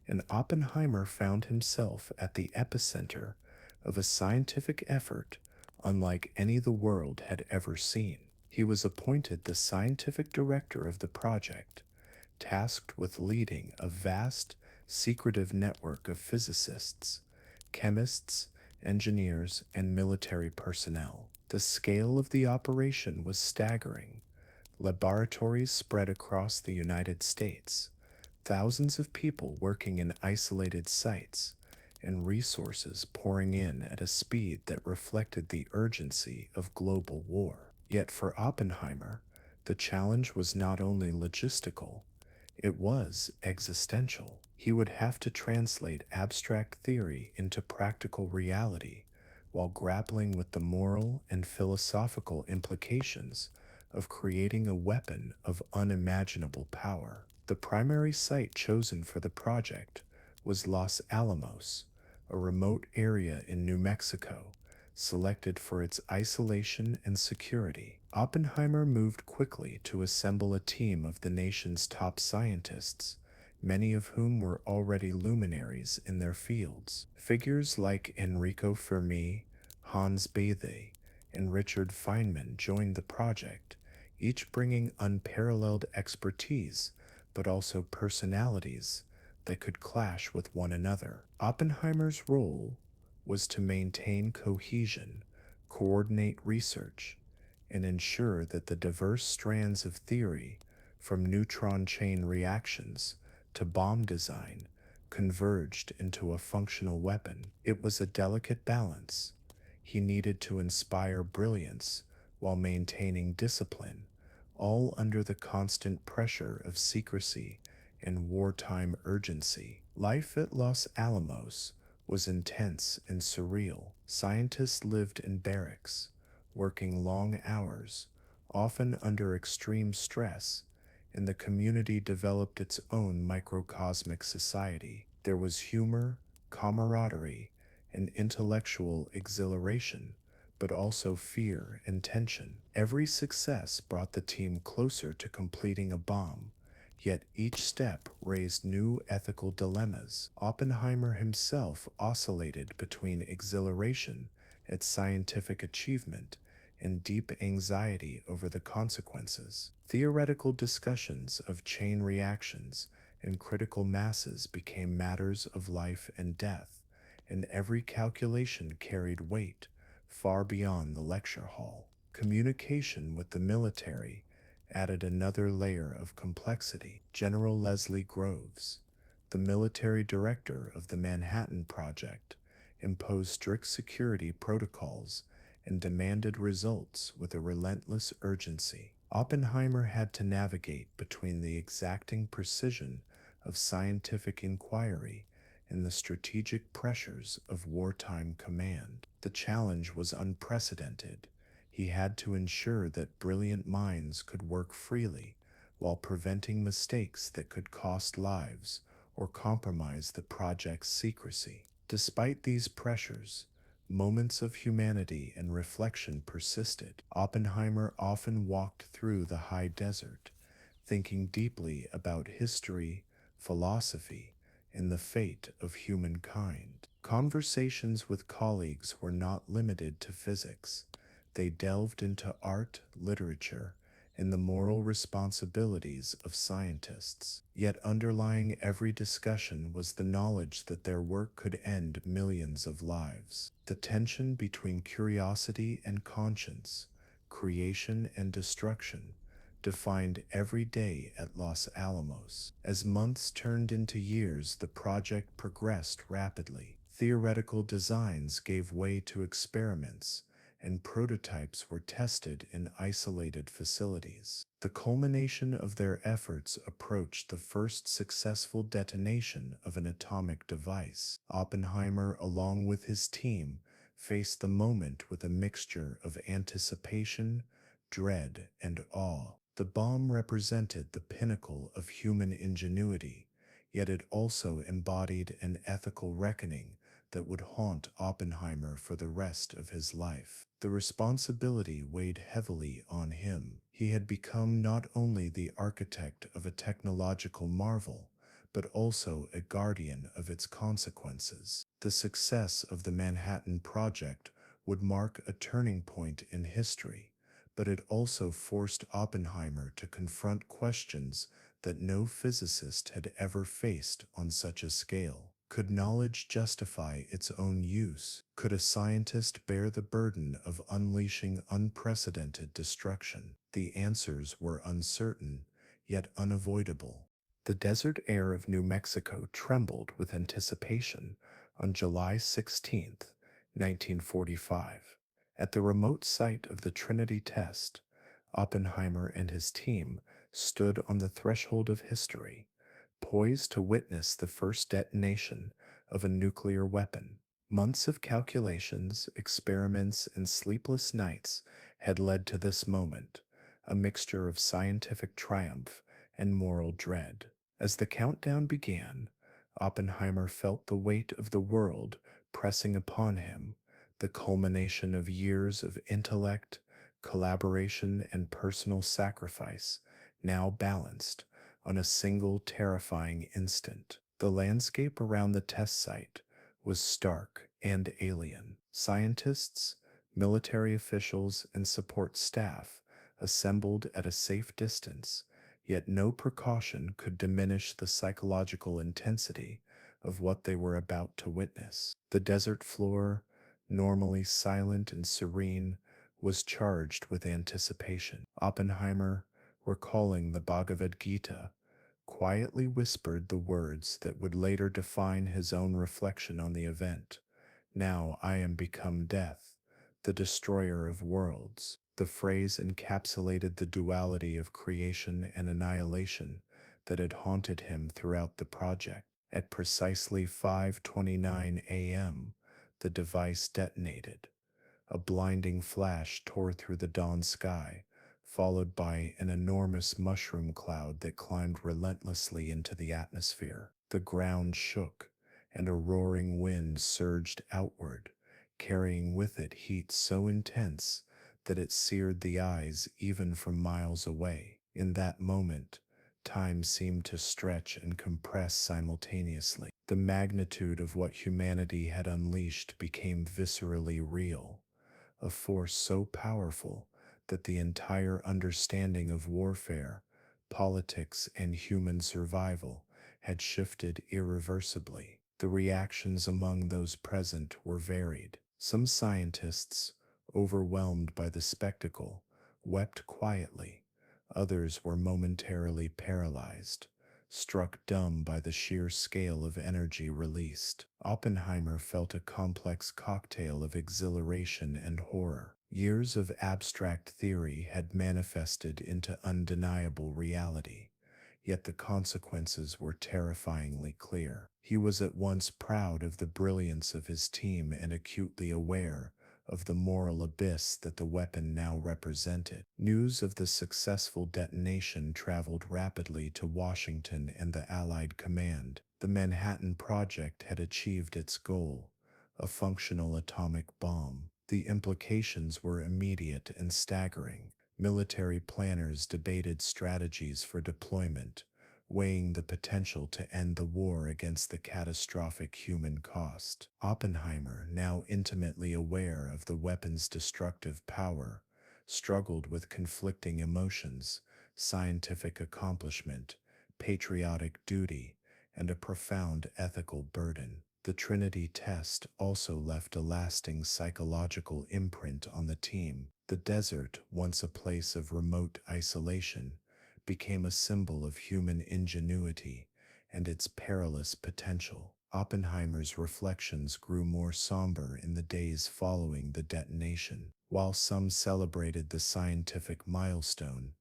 and Oppenheimer found himself at the epicenter of a scientific effort unlike any the world had ever seen. He was appointed the scientific director of the project, tasked with leading a vast, secretive network of physicists, chemists, engineers, and military personnel. The scale of the operation was staggering. Laboratories spread across the United States, thousands of people working in isolated sites, and resources pouring in at a speed that reflected the urgency of global war. Yet for Oppenheimer, the challenge was not only logistical, it was existential. He would have to translate abstract theory into practical reality while grappling with the moral and philosophical implications of creating a weapon of unimaginable power. The primary site chosen for the project was Los Alamos, a remote area in New Mexico, selected for its isolation and security. Oppenheimer moved quickly to assemble a team of the nation's top scientists, many of whom were already luminaries in their fields. Figures like Enrico Fermi, Hans Bethe, and Richard Feynman joined the project, each bringing unparalleled expertise, but also personalities that could clash with one another. Oppenheimer's role was to maintain cohesion, coordinate research, and ensure that the diverse strands of theory, from neutron chain reactions to bomb design, converged into a functional weapon. It was a delicate balance. He needed to inspire brilliance while maintaining discipline, all under the constant pressure of secrecy and wartime urgency. Life at Los Alamos was intense and surreal. Scientists lived in barracks, working long hours, often under extreme stress, and the community developed its own microcosmic society. There was humor, camaraderie, and intellectual exhilaration, but also fear and tension. Every success brought the team closer to completing a bomb, yet each step raised new ethical dilemmas. Oppenheimer himself oscillated between exhilaration at scientific achievement and deep anxiety over the consequences. Theoretical discussions of chain reactions and critical masses became matters of life and death, and every calculation carried weight far beyond the lecture hall. Communication with the military added another layer of complexity. General Leslie Groves, the military director of the Manhattan Project, imposed strict security protocols, and demanded results with a relentless urgency. Oppenheimer had to navigate between the exacting precision of scientific inquiry and the strategic pressures of wartime command. The challenge was unprecedented. He had to ensure that brilliant minds could work freely while preventing mistakes that could cost lives or compromise the project's secrecy. Despite these pressures, moments of humanity and reflection persisted. Oppenheimer often walked through the high desert, thinking deeply about history, philosophy, and the fate of humankind. Conversations with colleagues were not limited to physics. They delved into art, literature, and the moral responsibilities of scientists. Yet underlying every discussion was the knowledge that their work could end millions of lives. The tension between curiosity and conscience, creation and destruction, defined every day at Los Alamos. As months turned into years, the project progressed rapidly. Theoretical designs gave way to experiments, and prototypes were tested in isolated facilities. The culmination of their efforts approached the first successful detonation of an atomic device. Oppenheimer, along with his team, faced the moment with a mixture of anticipation, dread, and awe. The bomb represented the pinnacle of human ingenuity, yet it also embodied an ethical reckoning that would haunt Oppenheimer for the rest of his life. The responsibility weighed heavily on him. He had become not only the architect of a technological marvel, but also a guardian of its consequences. The success of the Manhattan Project would mark a turning point in history, but it also forced Oppenheimer to confront questions that no physicist had ever faced on such a scale. Could knowledge justify its own use? Could a scientist bear the burden of unleashing unprecedented destruction? The answers were uncertain, yet unavoidable. The desert air of New Mexico trembled with anticipation on July 16th, 1945. At the remote site of the Trinity test, Oppenheimer and his team stood on the threshold of history, poised to witness the first detonation of a nuclear weapon. Months of calculations, experiments, and sleepless nights had led to this moment, a mixture of scientific triumph and moral dread. As the countdown began, Oppenheimer felt the weight of the world pressing upon him, the culmination of years of intellect, collaboration, and personal sacrifice, now balanced on a single terrifying instant. The landscape around the test site was stark and alien. Scientists, military officials, and support staff assembled at a safe distance, yet no precaution could diminish the psychological intensity of what they were about to witness. The desert floor, normally silent and serene, was charged with anticipation. Oppenheimer, recalling the Bhagavad Gita, quietly whispered the words that would later define his own reflection on the event. Now I am become death, the destroyer of worlds. The phrase encapsulated the duality of creation and annihilation that had haunted him throughout the project. At precisely 5:29 a.m., the device detonated. A blinding flash tore through the dawn sky, followed by an enormous mushroom cloud that climbed relentlessly into the atmosphere. The ground shook, and a roaring wind surged outward, carrying with it heat so intense that it seared the eyes even from miles away. In that moment, time seemed to stretch and compress simultaneously. The magnitude of what humanity had unleashed became viscerally real, a force so powerful that the entire understanding of warfare, politics, and human survival had shifted irreversibly. The reactions among those present were varied. Some scientists, overwhelmed by the spectacle, wept quietly. Others were momentarily paralyzed, struck dumb by the sheer scale of energy released. Oppenheimer felt a complex cocktail of exhilaration and horror. Years of abstract theory had manifested into undeniable reality, yet the consequences were terrifyingly clear. He was at once proud of the brilliance of his team and acutely aware of the moral abyss that the weapon now represented. News of the successful detonation traveled rapidly to Washington and the Allied command. The Manhattan Project had achieved its goal, a functional atomic bomb. The implications were immediate and staggering. Military planners debated strategies for deployment, weighing the potential to end the war against the catastrophic human cost. Oppenheimer, now intimately aware of the weapon's destructive power, struggled with conflicting emotions, scientific accomplishment, patriotic duty, and a profound ethical burden. The Trinity test also left a lasting psychological imprint on the team. The desert, once a place of remote isolation, became a symbol of human ingenuity and its perilous potential. Oppenheimer's reflections grew more somber in the days following the detonation. While some celebrated the scientific milestone,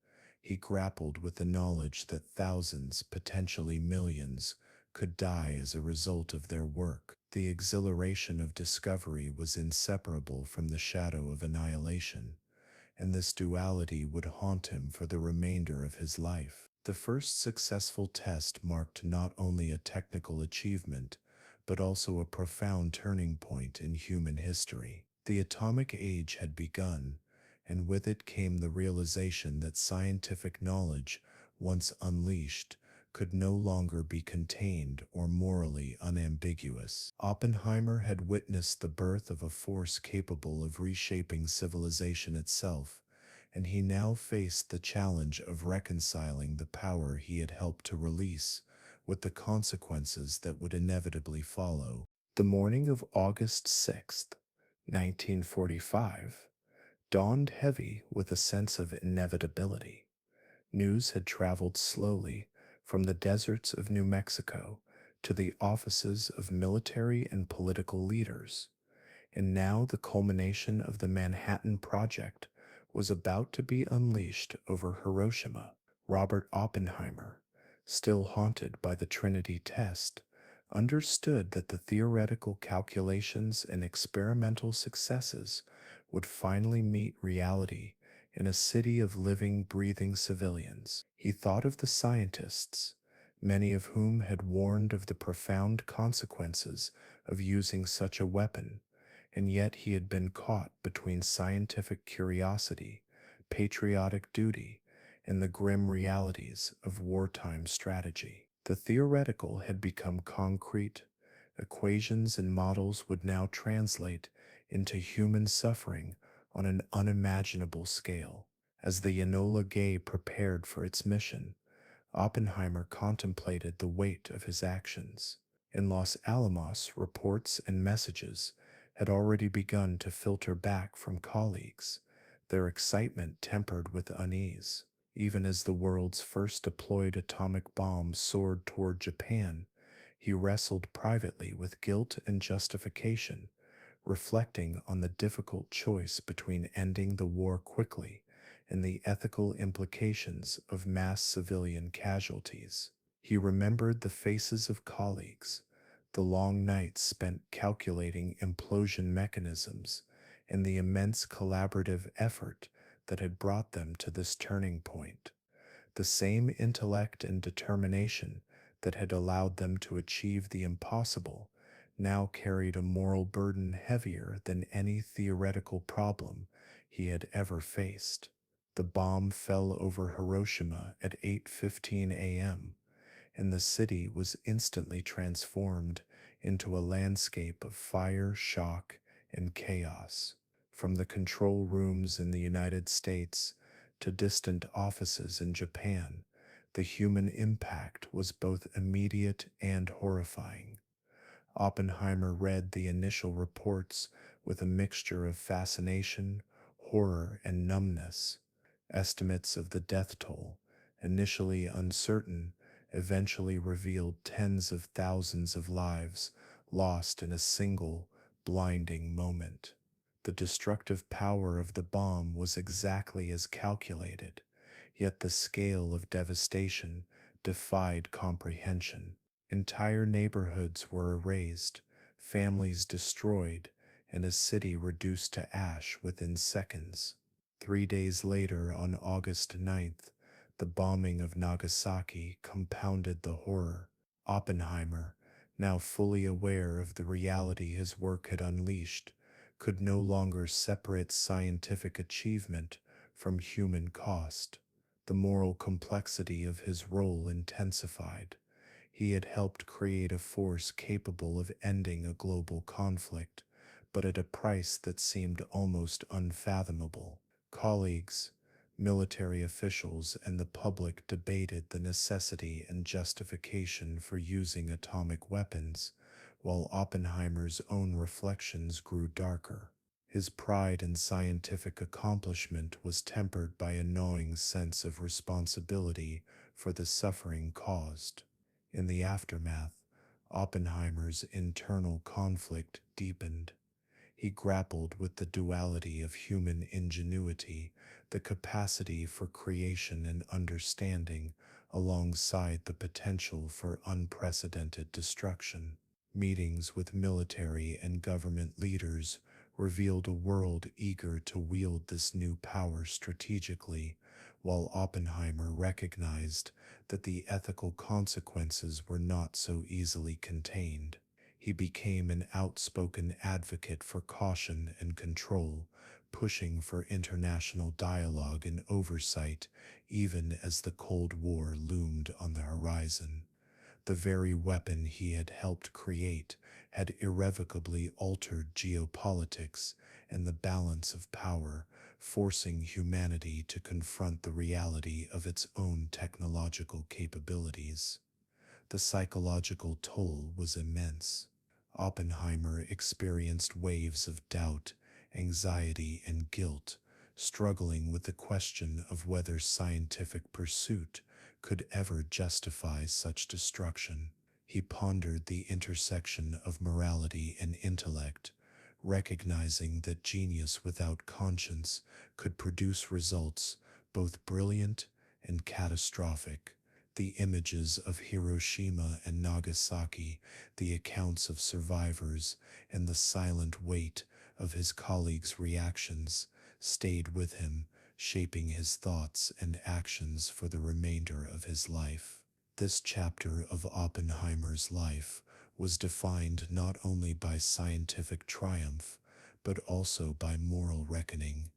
he grappled with the knowledge that thousands, potentially millions, could die as a result of their work. The exhilaration of discovery was inseparable from the shadow of annihilation, and this duality would haunt him for the remainder of his life. The first successful test marked not only a technical achievement, but also a profound turning point in human history. The atomic age had begun, and with it came the realization that scientific knowledge, once unleashed, could no longer be contained or morally unambiguous. Oppenheimer had witnessed the birth of a force capable of reshaping civilization itself, and he now faced the challenge of reconciling the power he had helped to release with the consequences that would inevitably follow. The morning of August 6th, 1945, dawned heavy with a sense of inevitability. News had traveled slowly from the deserts of New Mexico to the offices of military and political leaders, and now the culmination of the Manhattan Project was about to be unleashed over Hiroshima. Robert Oppenheimer, still haunted by the Trinity test, understood that the theoretical calculations and experimental successes would finally meet reality in a city of living, breathing civilians. He thought of the scientists, many of whom had warned of the profound consequences of using such a weapon, and yet he had been caught between scientific curiosity, patriotic duty, and the grim realities of wartime strategy. The theoretical had become concrete. Equations and models would now translate into human suffering on an unimaginable scale. As the Enola Gay prepared for its mission, Oppenheimer contemplated the weight of his actions. In Los Alamos, reports and messages had already begun to filter back from colleagues, their excitement tempered with unease. Even as the world's first deployed atomic bomb soared toward Japan, he wrestled privately with guilt and justification, reflecting on the difficult choice between ending the war quickly and the ethical implications of mass civilian casualties. He remembered the faces of colleagues, the long nights spent calculating implosion mechanisms, and the immense collaborative effort that had brought them to this turning point. The same intellect and determination that had allowed them to achieve the impossible now carried a moral burden heavier than any theoretical problem he had ever faced. The bomb fell over Hiroshima at 8:15 a.m., and the city was instantly transformed into a landscape of fire, shock, and chaos. From the control rooms in the United States to distant offices in Japan, the human impact was both immediate and horrifying. Oppenheimer read the initial reports with a mixture of fascination, horror, and numbness. Estimates of the death toll, initially uncertain eventually revealed tens of thousands of lives lost in a single, blinding moment. The destructive power of the bomb was exactly as calculated, yet the scale of devastation defied comprehension. Entire neighborhoods were erased, families destroyed, and a city reduced to ash within seconds. 3 days later, on August 9th, the bombing of Nagasaki compounded the horror. Oppenheimer, now fully aware of the reality his work had unleashed, could no longer separate scientific achievement from human cost. The moral complexity of his role intensified. He had helped create a force capable of ending a global conflict, but at a price that seemed almost unfathomable. Colleagues, military officials, and the public debated the necessity and justification for using atomic weapons, while Oppenheimer's own reflections grew darker. His pride in scientific accomplishment was tempered by a gnawing sense of responsibility for the suffering caused. In the aftermath, Oppenheimer's internal conflict deepened. He grappled with the duality of human ingenuity, the capacity for creation and understanding, alongside the potential for unprecedented destruction. Meetings with military and government leaders revealed a world eager to wield this new power strategically, while Oppenheimer recognized that the ethical consequences were not so easily contained. He became an outspoken advocate for caution and control, pushing for international dialogue and oversight even as the Cold War loomed on the horizon. The very weapon he had helped create had irrevocably altered geopolitics and the balance of power, forcing humanity to confront the reality of its own technological capabilities. The psychological toll was immense. Oppenheimer experienced waves of doubt, anxiety, and guilt, struggling with the question of whether scientific pursuit could ever justify such destruction. He pondered the intersection of morality and intellect, recognizing that genius without conscience could produce results both brilliant and catastrophic. The images of Hiroshima and Nagasaki, the accounts of survivors, and the silent weight of his colleagues' reactions stayed with him, shaping his thoughts and actions for the remainder of his life. This chapter of Oppenheimer's life was defined not only by scientific triumph, but also by moral reckoning.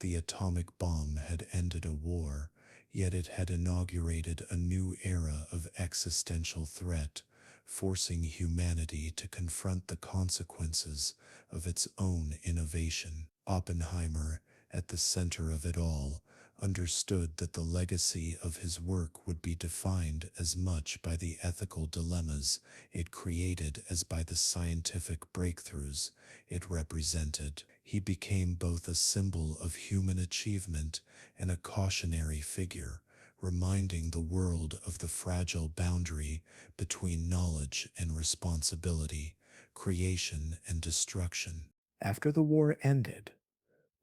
The atomic bomb had ended a war, yet it had inaugurated a new era of existential threat, forcing humanity to confront the consequences of its own innovation. Oppenheimer, at the center of it all, understood that the legacy of his work would be defined as much by the ethical dilemmas it created as by the scientific breakthroughs it represented. He became both a symbol of human achievement and a cautionary figure, reminding the world of the fragile boundary between knowledge and responsibility, creation and destruction. After the war ended,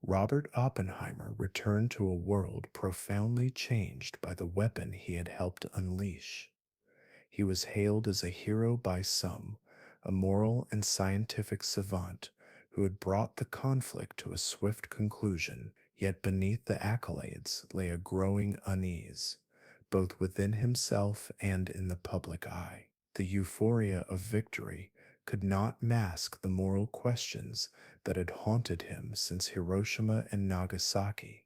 Robert Oppenheimer returned to a world profoundly changed by the weapon he had helped unleash. He was hailed as a hero by some, a moral and scientific savant who had brought the conflict to a swift conclusion. Yet beneath the accolades lay a growing unease, both within himself and in the public eye. The euphoria of victory could not mask the moral questions that had haunted him since Hiroshima and Nagasaki,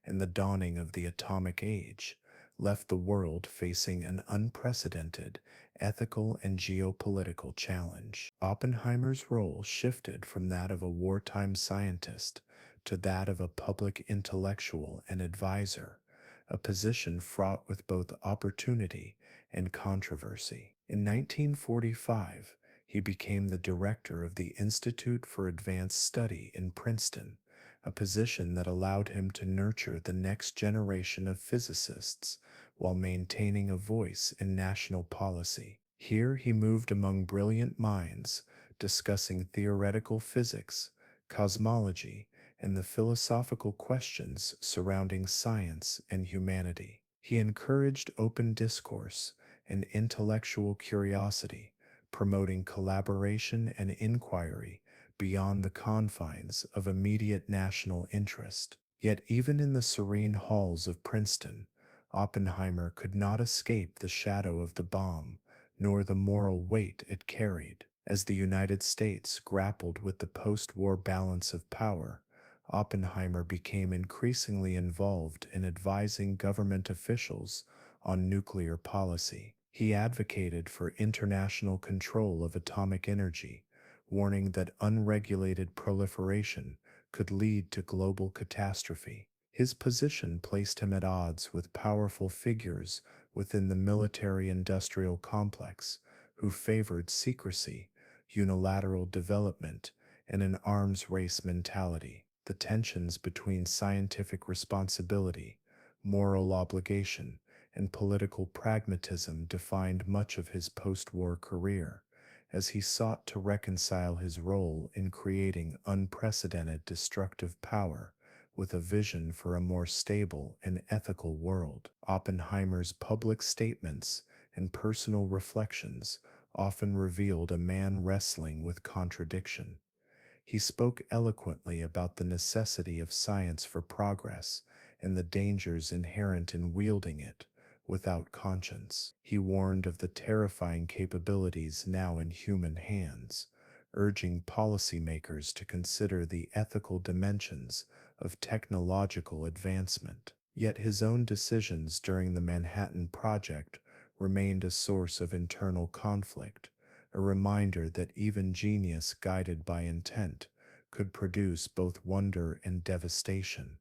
and the dawning of the atomic age left the world facing an unprecedented ethical and geopolitical challenge. Oppenheimer's role shifted from that of a wartime scientist to that of a public intellectual and advisor, a position fraught with both opportunity and controversy. In 1945, he became the director of the Institute for Advanced Study in Princeton, a position that allowed him to nurture the next generation of physicists while maintaining a voice in national policy. Here he moved among brilliant minds, discussing theoretical physics, cosmology, and the philosophical questions surrounding science and humanity. He encouraged open discourse and intellectual curiosity, promoting collaboration and inquiry beyond the confines of immediate national interest. Yet even in the serene halls of Princeton, Oppenheimer could not escape the shadow of the bomb, nor the moral weight it carried. As the United States grappled with the post-war balance of power, Oppenheimer became increasingly involved in advising government officials on nuclear policy. He advocated for international control of atomic energy, warning that unregulated proliferation could lead to global catastrophe. His position placed him at odds with powerful figures within the military-industrial complex who favored secrecy, unilateral development, and an arms race mentality. The tensions between scientific responsibility, moral obligation, and political pragmatism defined much of his post-war career, as he sought to reconcile his role in creating unprecedented destructive power with a vision for a more stable and ethical world. Oppenheimer's public statements and personal reflections often revealed a man wrestling with contradiction. He spoke eloquently about the necessity of science for progress and the dangers inherent in wielding it without conscience. He warned of the terrifying capabilities now in human hands, urging policymakers to consider the ethical dimensions of technological advancement. Yet his own decisions during the Manhattan Project remained a source of internal conflict, a reminder that even genius guided by intent could produce both wonder and devastation.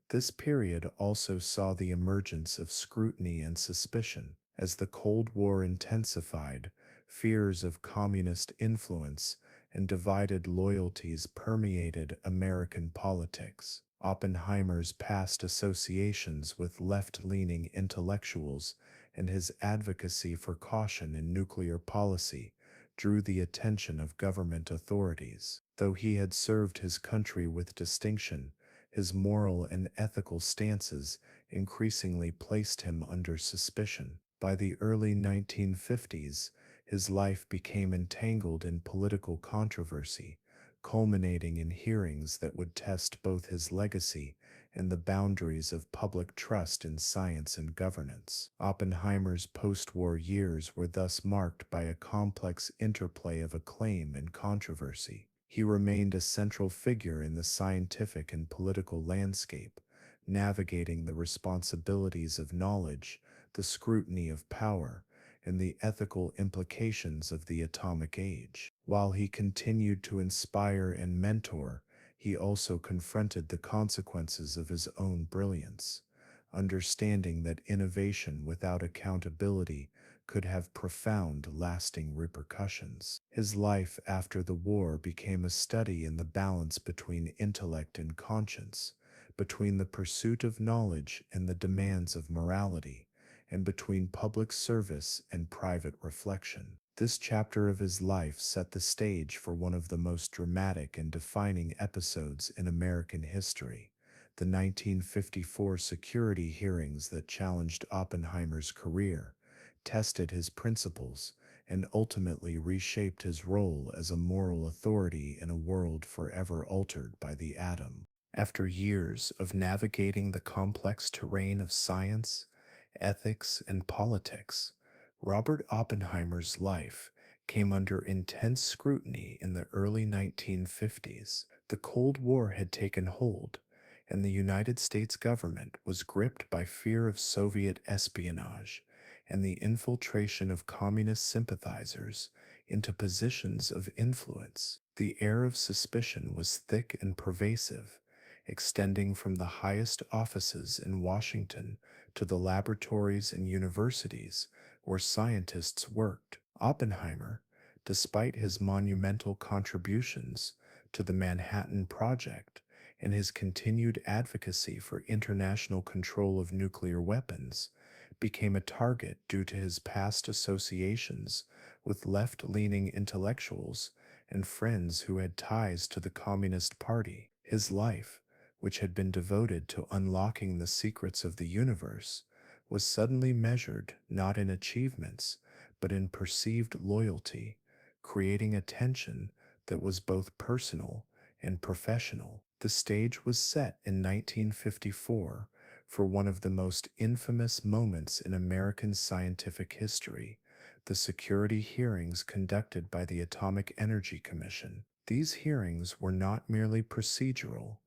This period also saw the emergence of scrutiny and suspicion. As the Cold War intensified, fears of communist influence and divided loyalties permeated American politics. Oppenheimer's past associations with left-leaning intellectuals and his advocacy for caution in nuclear policy drew the attention of government authorities. Though he had served his country with distinction, his moral and ethical stances increasingly placed him under suspicion. By the early 1950s, his life became entangled in political controversy, culminating in hearings that would test both his legacy and the boundaries of public trust in science and governance. Oppenheimer's post-war years were thus marked by a complex interplay of acclaim and controversy. He remained a central figure in the scientific and political landscape, navigating the responsibilities of knowledge, the scrutiny of power, and the ethical implications of the atomic age. While he continued to inspire and mentor, he also confronted the consequences of his own brilliance, understanding that innovation without accountability could have profound, lasting repercussions. His life after the war became a study in the balance between intellect and conscience, between the pursuit of knowledge and the demands of morality, and between public service and private reflection. This chapter of his life set the stage for one of the most dramatic and defining episodes in American history, the 1954 security hearings that challenged Oppenheimer's career, tested his principles, and ultimately reshaped his role as a moral authority in a world forever altered by the atom. After years of navigating the complex terrain of science, ethics, and politics, Robert Oppenheimer's life came under intense scrutiny in the early 1950s. The Cold War had taken hold, and the United States government was gripped by fear of Soviet espionage and the infiltration of communist sympathizers into positions of influence. The air of suspicion was thick and pervasive, extending from the highest offices in Washington to the laboratories and universities where scientists worked. Oppenheimer, despite his monumental contributions to the Manhattan Project and his continued advocacy for international control of nuclear weapons became a target due to his past associations with left leaning intellectuals and friends who had ties to the Communist Party. His life, which had been devoted to unlocking the secrets of the universe, was suddenly measured not in achievements, but in perceived loyalty, creating a tension that was both personal and professional. The stage was set in 1954 for one of the most infamous moments in American scientific history, the security hearings conducted by the Atomic Energy Commission. These hearings were not merely procedural,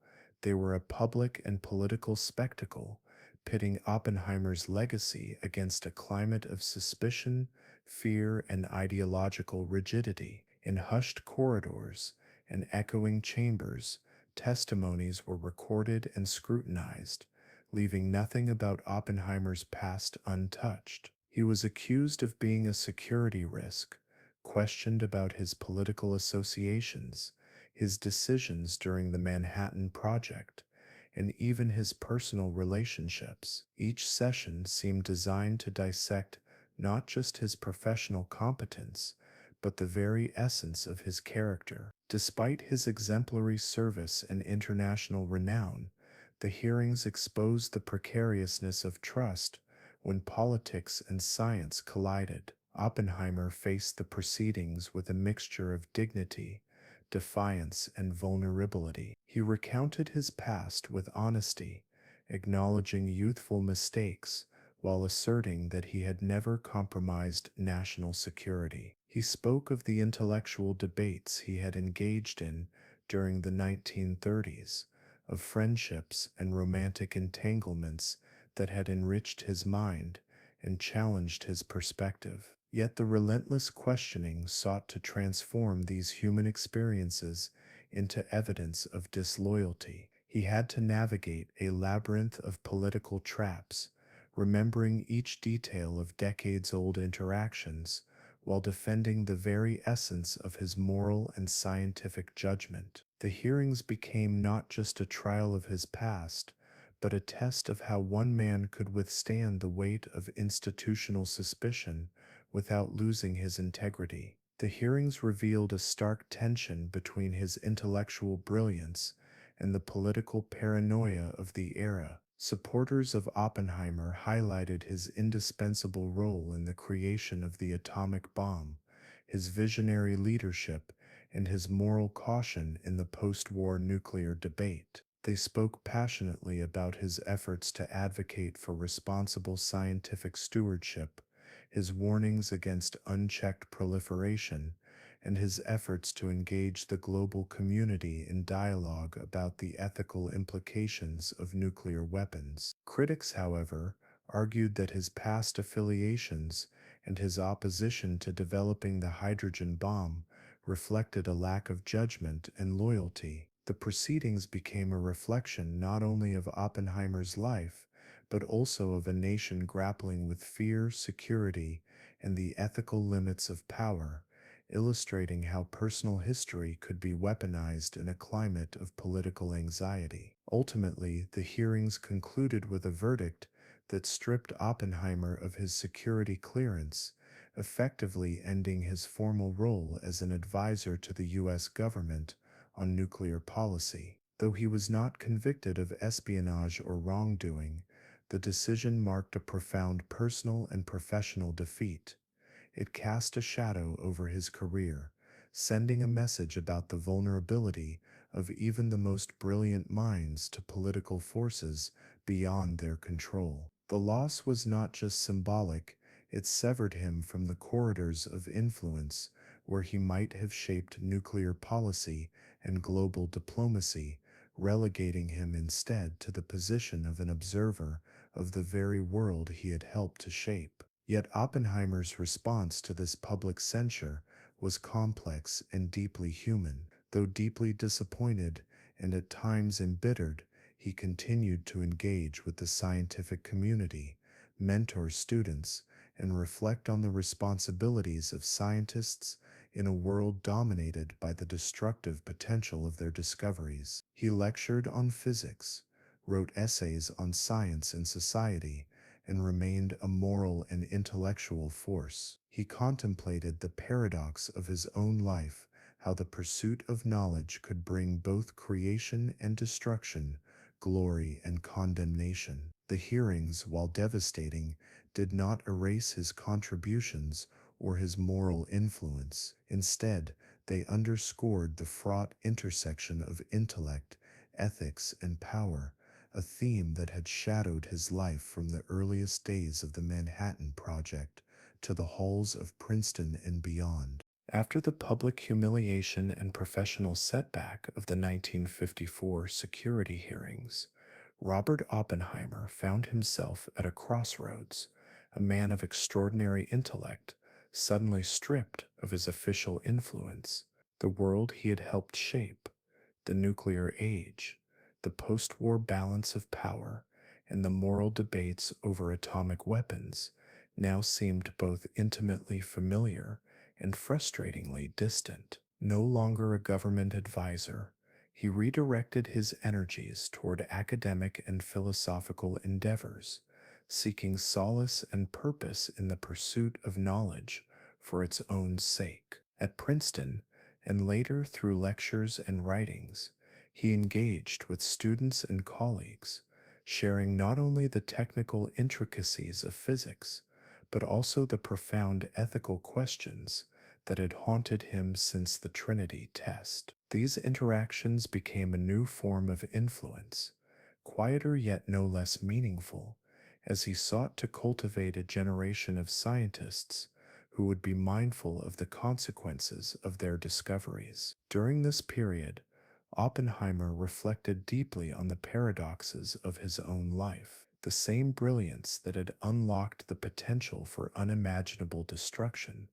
they were a public and political spectacle, pitting Oppenheimer's legacy against a climate of suspicion, fear, and ideological rigidity. In hushed corridors and echoing chambers, testimonies were recorded and scrutinized, leaving nothing about Oppenheimer's past untouched. He was accused of being a security risk, questioned about his political associations, his decisions during the Manhattan Project, and even his personal relationships. Each session seemed designed to dissect not just his professional competence, but the very essence of his character. Despite his exemplary service and international renown, the hearings exposed the precariousness of trust when politics and science collided. Oppenheimer faced the proceedings with a mixture of dignity, defiance, and vulnerability. He recounted his past with honesty, acknowledging youthful mistakes while asserting that he had never compromised national security. He spoke of the intellectual debates he had engaged in during the 1930s, of friendships and romantic entanglements that had enriched his mind and challenged his perspective. Yet the relentless questioning sought to transform these human experiences into evidence of disloyalty. He had to navigate a labyrinth of political traps, remembering each detail of decades-old interactions while defending the very essence of his moral and scientific judgment. The hearings became not just a trial of his past, but a test of how one man could withstand the weight of institutional suspicion without losing his integrity. The hearings revealed a stark tension between his intellectual brilliance and the political paranoia of the era. Supporters of Oppenheimer highlighted his indispensable role in the creation of the atomic bomb, his visionary leadership, and his moral caution in the post-war nuclear debate. They spoke passionately about his efforts to advocate for responsible scientific stewardship, his warnings against unchecked proliferation, and his efforts to engage the global community in dialogue about the ethical implications of nuclear weapons. Critics, however, argued that his past affiliations and his opposition to developing the hydrogen bomb reflected a lack of judgment and loyalty. The proceedings became a reflection not only of Oppenheimer's life, but also of a nation grappling with fear, security, and the ethical limits of power, illustrating how personal history could be weaponized in a climate of political anxiety. Ultimately, the hearings concluded with a verdict that stripped Oppenheimer of his security clearance, effectively ending his formal role as an advisor to the U.S. government on nuclear policy. Though he was not convicted of espionage or wrongdoing, the decision marked a profound personal and professional defeat. It cast a shadow over his career, sending a message about the vulnerability of even the most brilliant minds to political forces beyond their control. The loss was not just symbolic, it severed him from the corridors of influence where he might have shaped nuclear policy and global diplomacy, relegating him instead to the position of an observer of the very world he had helped to shape. Yet Oppenheimer's response to this public censure was complex and deeply human. Though deeply disappointed and at times embittered, he continued to engage with the scientific community, mentor students, and reflect on the responsibilities of scientists in a world dominated by the destructive potential of their discoveries. He lectured on physics, wrote essays on science and society, and remained a moral and intellectual force. He contemplated the paradox of his own life, how the pursuit of knowledge could bring both creation and destruction, glory and condemnation. The hearings, while devastating, did not erase his contributions or his moral influence. Instead, they underscored the fraught intersection of intellect, ethics, and power, a theme that had shadowed his life from the earliest days of the Manhattan Project to the halls of Princeton and beyond. After the public humiliation and professional setback of the 1954 security hearings, Robert Oppenheimer found himself at a crossroads, a man of extraordinary intellect, suddenly stripped of his official influence. The world he had helped shape, the nuclear age, the post war balance of power, and the moral debates over atomic weapons now seemed both intimately familiar and frustratingly distant. No longer a government advisor, he redirected his energies toward academic and philosophical endeavors, seeking solace and purpose in the pursuit of knowledge for its own sake. At Princeton, and later through lectures and writings, he engaged with students and colleagues, sharing not only the technical intricacies of physics, but also the profound ethical questions that had haunted him since the Trinity test. These interactions became a new form of influence, quieter yet no less meaningful, as he sought to cultivate a generation of scientists who would be mindful of the consequences of their discoveries. During this period, Oppenheimer reflected deeply on the paradoxes of his own life. The same brilliance that had unlocked the potential for unimaginable destruction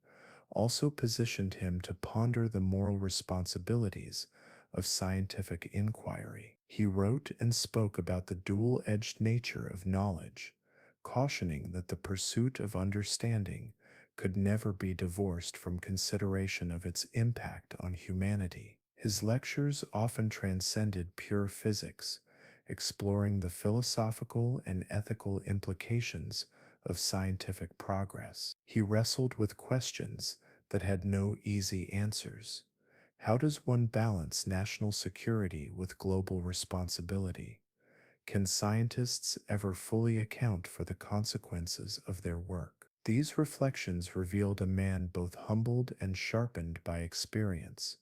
also positioned him to ponder the moral responsibilities of scientific inquiry. He wrote and spoke about the dual-edged nature of knowledge, cautioning that the pursuit of understanding could never be divorced from consideration of its impact on humanity. His lectures often transcended pure physics, exploring the philosophical and ethical implications of scientific progress. He wrestled with questions that had no easy answers. How does one balance national security with global responsibility? Can scientists ever fully account for the consequences of their work? These reflections revealed a man both humbled and sharpened by experience,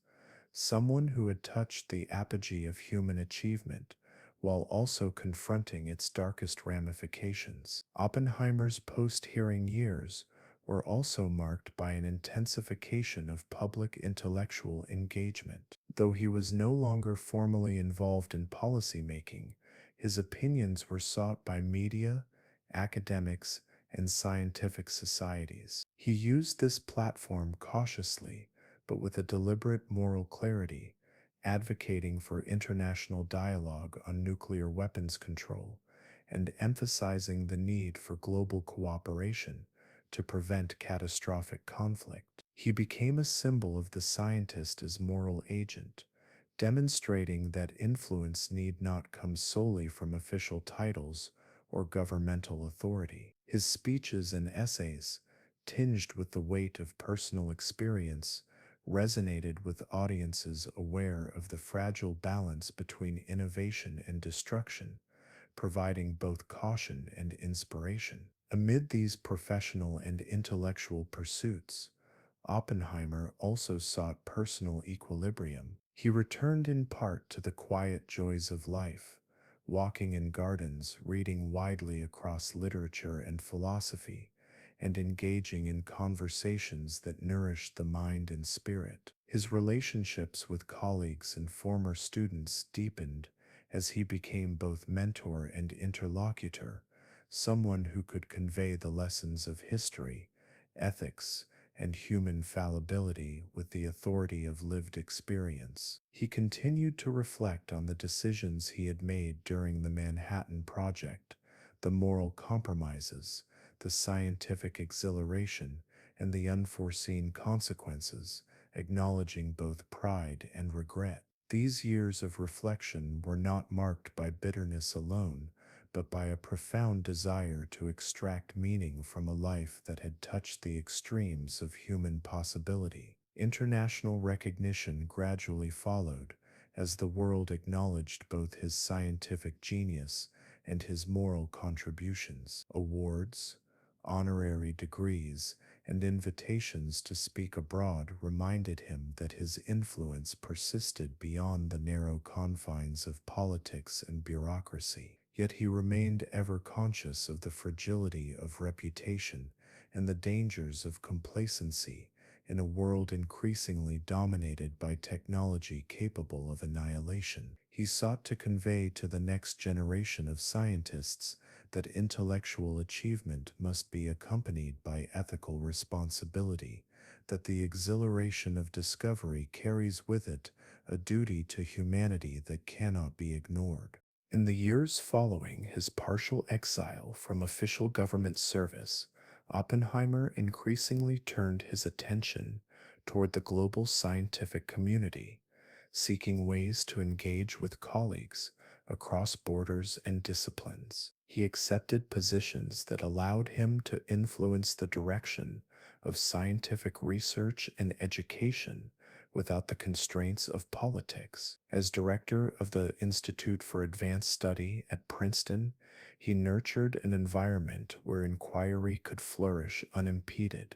someone who had touched the apogee of human achievement while also confronting its darkest ramifications. Oppenheimer's post-hearing years were also marked by an intensification of public intellectual engagement. Though he was no longer formally involved in policymaking, his opinions were sought by media, academics, and scientific societies. He used this platform cautiously, but with a deliberate moral clarity, advocating for international dialogue on nuclear weapons control and emphasizing the need for global cooperation to prevent catastrophic conflict. He became a symbol of the scientist as moral agent, demonstrating that influence need not come solely from official titles or governmental authority. His speeches and essays, tinged with the weight of personal experience, resonated with audiences aware of the fragile balance between innovation and destruction, providing both caution and inspiration. Amid these professional and intellectual pursuits, Oppenheimer also sought personal equilibrium. He returned in part to the quiet joys of life, walking in gardens, reading widely across literature and philosophy, and engaging in conversations that nourished the mind and spirit. His relationships with colleagues and former students deepened as he became both mentor and interlocutor, someone who could convey the lessons of history, ethics, and human fallibility with the authority of lived experience. He continued to reflect on the decisions he had made during the Manhattan Project, the moral compromises, the scientific exhilaration, and the unforeseen consequences, acknowledging both pride and regret. These years of reflection were not marked by bitterness alone, but by a profound desire to extract meaning from a life that had touched the extremes of human possibility. International recognition gradually followed, as the world acknowledged both his scientific genius and his moral contributions. Awards, honorary degrees, and invitations to speak abroad reminded him that his influence persisted beyond the narrow confines of politics and bureaucracy. Yet he remained ever conscious of the fragility of reputation and the dangers of complacency in a world increasingly dominated by technology capable of annihilation. He sought to convey to the next generation of scientists that intellectual achievement must be accompanied by ethical responsibility, that the exhilaration of discovery carries with it a duty to humanity that cannot be ignored. In the years following his partial exile from official government service, Oppenheimer increasingly turned his attention toward the global scientific community, seeking ways to engage with colleagues across borders and disciplines. He accepted positions that allowed him to influence the direction of scientific research and education without the constraints of politics. As director of the Institute for Advanced Study at Princeton, he nurtured an environment where inquiry could flourish unimpeded,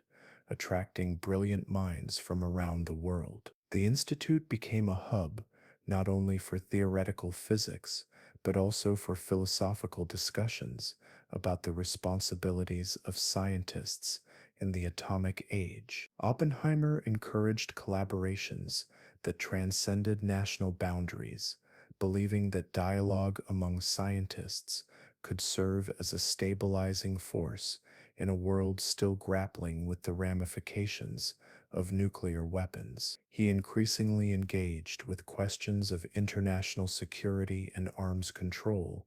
attracting brilliant minds from around the world. The institute became a hub not only for theoretical physics, but also for philosophical discussions about the responsibilities of scientists in the atomic age. Oppenheimer encouraged collaborations that transcended national boundaries, believing that dialogue among scientists could serve as a stabilizing force in a world still grappling with the ramifications of nuclear weapons. He increasingly engaged with questions of international security and arms control,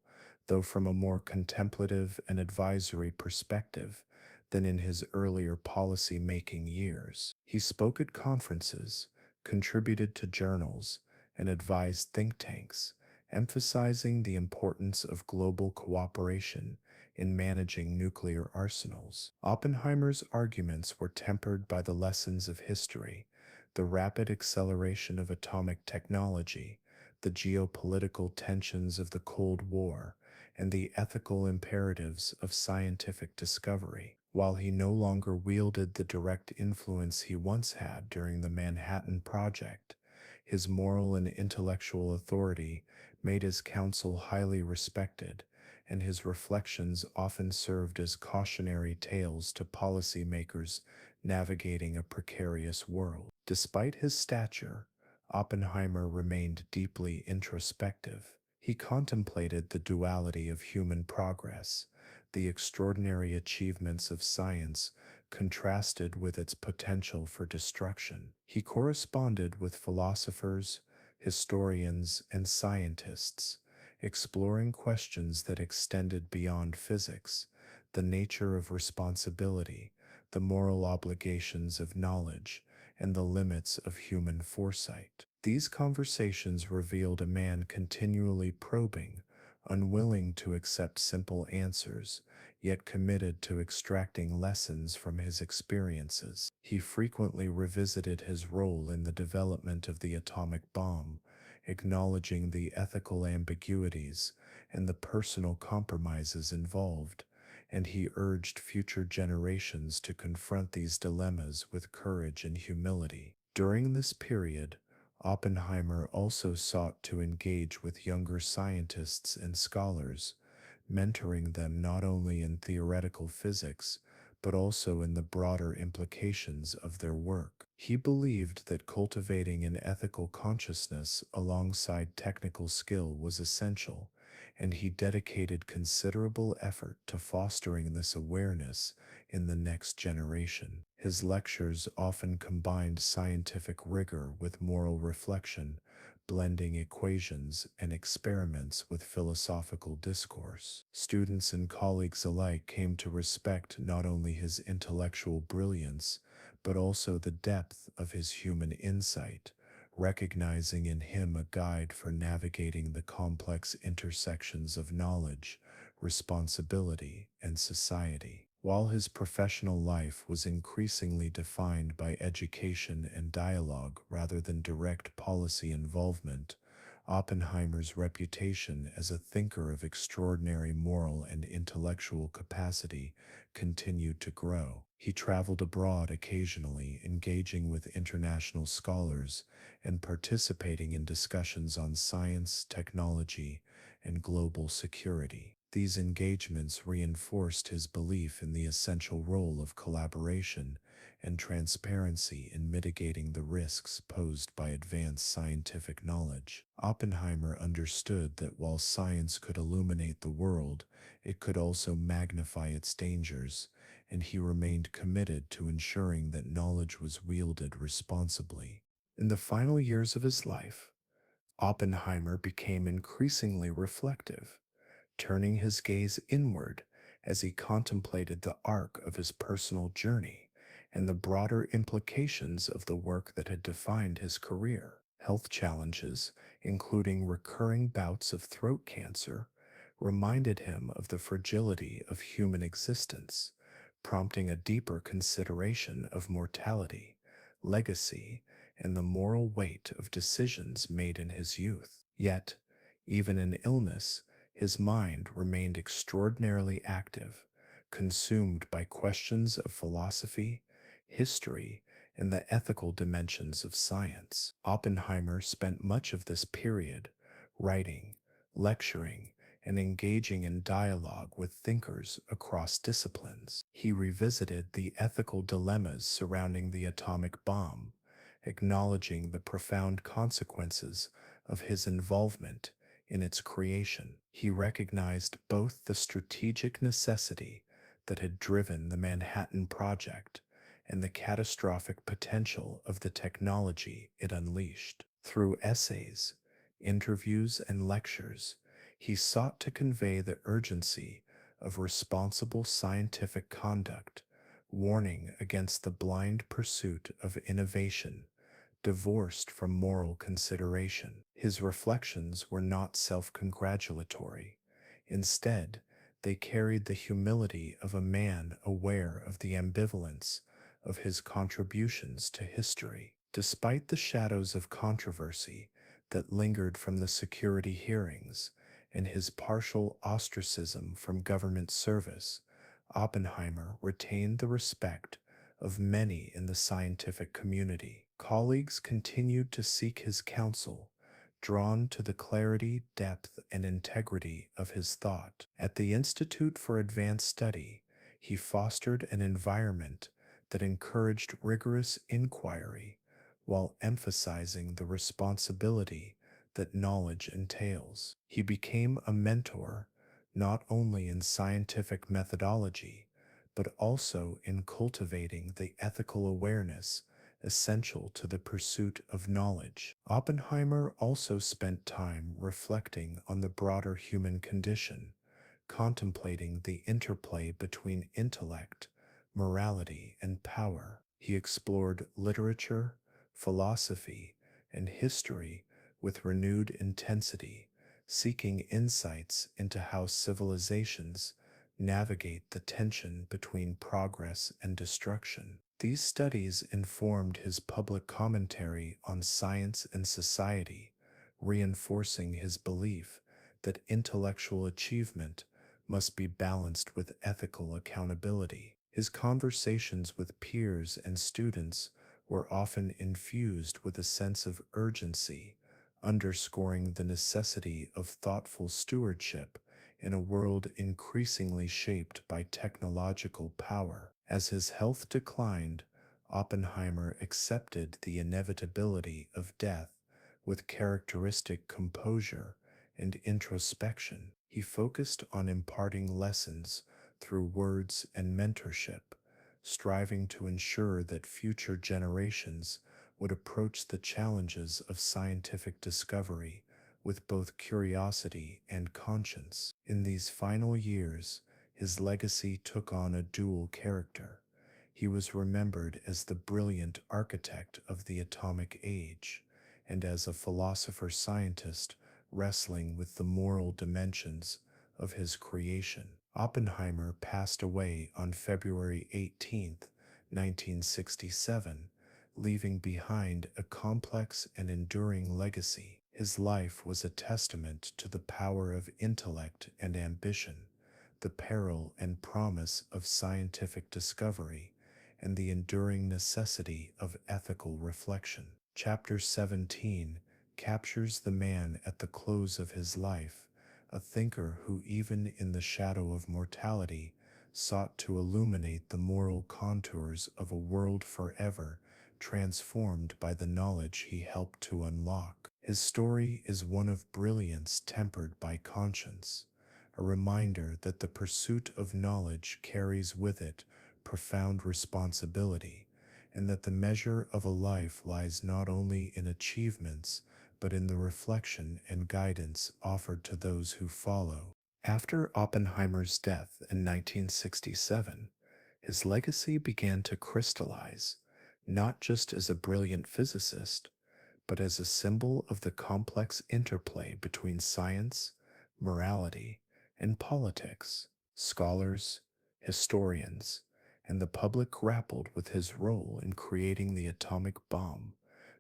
though from a more contemplative and advisory perspective than in his earlier policy-making years. He spoke at conferences, contributed to journals, and advised think tanks, emphasizing the importance of global cooperation in managing nuclear arsenals. Oppenheimer's arguments were tempered by the lessons of history, the rapid acceleration of atomic technology, the geopolitical tensions of the Cold War, and the ethical imperatives of scientific discovery. While he no longer wielded the direct influence he once had during the Manhattan Project, his moral and intellectual authority made his counsel highly respected, and his reflections often served as cautionary tales to policymakers navigating a precarious world. Despite his stature, Oppenheimer remained deeply introspective. He contemplated the duality of human progress, the extraordinary achievements of science contrasted with its potential for destruction. He corresponded with philosophers, historians, and scientists, exploring questions that extended beyond physics, the nature of responsibility, the moral obligations of knowledge, and the limits of human foresight. These conversations revealed a man continually probing, unwilling to accept simple answers, yet committed to extracting lessons from his experiences. He frequently revisited his role in the development of the atomic bomb, acknowledging the ethical ambiguities and the personal compromises involved, and he urged future generations to confront these dilemmas with courage and humility. During this period, Oppenheimer also sought to engage with younger scientists and scholars, mentoring them not only in theoretical physics, but also in the broader implications of their work. He believed that cultivating an ethical consciousness alongside technical skill was essential, and he dedicated considerable effort to fostering this awareness in the next generation. His lectures often combined scientific rigor with moral reflection, blending equations and experiments with philosophical discourse. Students and colleagues alike came to respect not only his intellectual brilliance, but also the depth of his human insight, recognizing in him a guide for navigating the complex intersections of knowledge, responsibility, and society. While his professional life was increasingly defined by education and dialogue rather than direct policy involvement, Oppenheimer's reputation as a thinker of extraordinary moral and intellectual capacity continued to grow. He traveled abroad occasionally, engaging with international scholars and participating in discussions on science, technology, and global security. These engagements reinforced his belief in the essential role of collaboration and transparency in mitigating the risks posed by advanced scientific knowledge. Oppenheimer understood that while science could illuminate the world, it could also magnify its dangers, and he remained committed to ensuring that knowledge was wielded responsibly. In the final years of his life, Oppenheimer became increasingly reflective, turning his gaze inward as he contemplated the arc of his personal journey and the broader implications of the work that had defined his career. Health challenges, including recurring bouts of throat cancer, reminded him of the fragility of human existence, prompting a deeper consideration of mortality, legacy, and the moral weight of decisions made in his youth. Yet, even in illness, his mind remained extraordinarily active, consumed by questions of philosophy, history, and the ethical dimensions of science. Oppenheimer spent much of this period writing, lecturing, and engaging in dialogue with thinkers across disciplines. He revisited the ethical dilemmas surrounding the atomic bomb, acknowledging the profound consequences of his involvement in its creation. He recognized both the strategic necessity that had driven the Manhattan Project and the catastrophic potential of the technology it unleashed. Through essays, interviews, and lectures, he sought to convey the urgency of responsible scientific conduct, warning against the blind pursuit of innovation divorced from moral consideration. His reflections were not self-congratulatory. Instead, they carried the humility of a man aware of the ambivalence of his contributions to history. Despite the shadows of controversy that lingered from the security hearings and his partial ostracism from government service, Oppenheimer retained the respect of many in the scientific community. Colleagues continued to seek his counsel, drawn to the clarity, depth, and integrity of his thought. At the Institute for Advanced Study, he fostered an environment that encouraged rigorous inquiry while emphasizing the responsibility that knowledge entails. He became a mentor not only in scientific methodology, but also in cultivating the ethical awareness essential to the pursuit of knowledge. Oppenheimer also spent time reflecting on the broader human condition, contemplating the interplay between intellect, morality, and power. He explored literature, philosophy, and history with renewed intensity, seeking insights into how civilizations navigate the tension between progress and destruction. These studies informed his public commentary on science and society, reinforcing his belief that intellectual achievement must be balanced with ethical accountability. His conversations with peers and students were often infused with a sense of urgency, underscoring the necessity of thoughtful stewardship in a world increasingly shaped by technological power. As his health declined, Oppenheimer accepted the inevitability of death with characteristic composure and introspection. He focused on imparting lessons through words and mentorship, striving to ensure that future generations would approach the challenges of scientific discovery with both curiosity and conscience. In these final years, his legacy took on a dual character. He was remembered as the brilliant architect of the atomic age and as a philosopher scientist wrestling with the moral dimensions of his creation. Oppenheimer passed away on February 18th, 1967, leaving behind a complex and enduring legacy. His life was a testament to the power of intellect and ambition, the peril and promise of scientific discovery, and the enduring necessity of ethical reflection. Chapter 17 captures the man at the close of his life, a thinker who, even in the shadow of mortality, sought to illuminate the moral contours of a world forever transformed by the knowledge he helped to unlock. His story is one of brilliance tempered by conscience, a reminder that the pursuit of knowledge carries with it profound responsibility, and that the measure of a life lies not only in achievements, but in the reflection and guidance offered to those who follow. After Oppenheimer's death in 1967, his legacy began to crystallize, not just as a brilliant physicist, but as a symbol of the complex interplay between science, morality, and politics. Scholars, historians, and the public grappled with his role in creating the atomic bomb,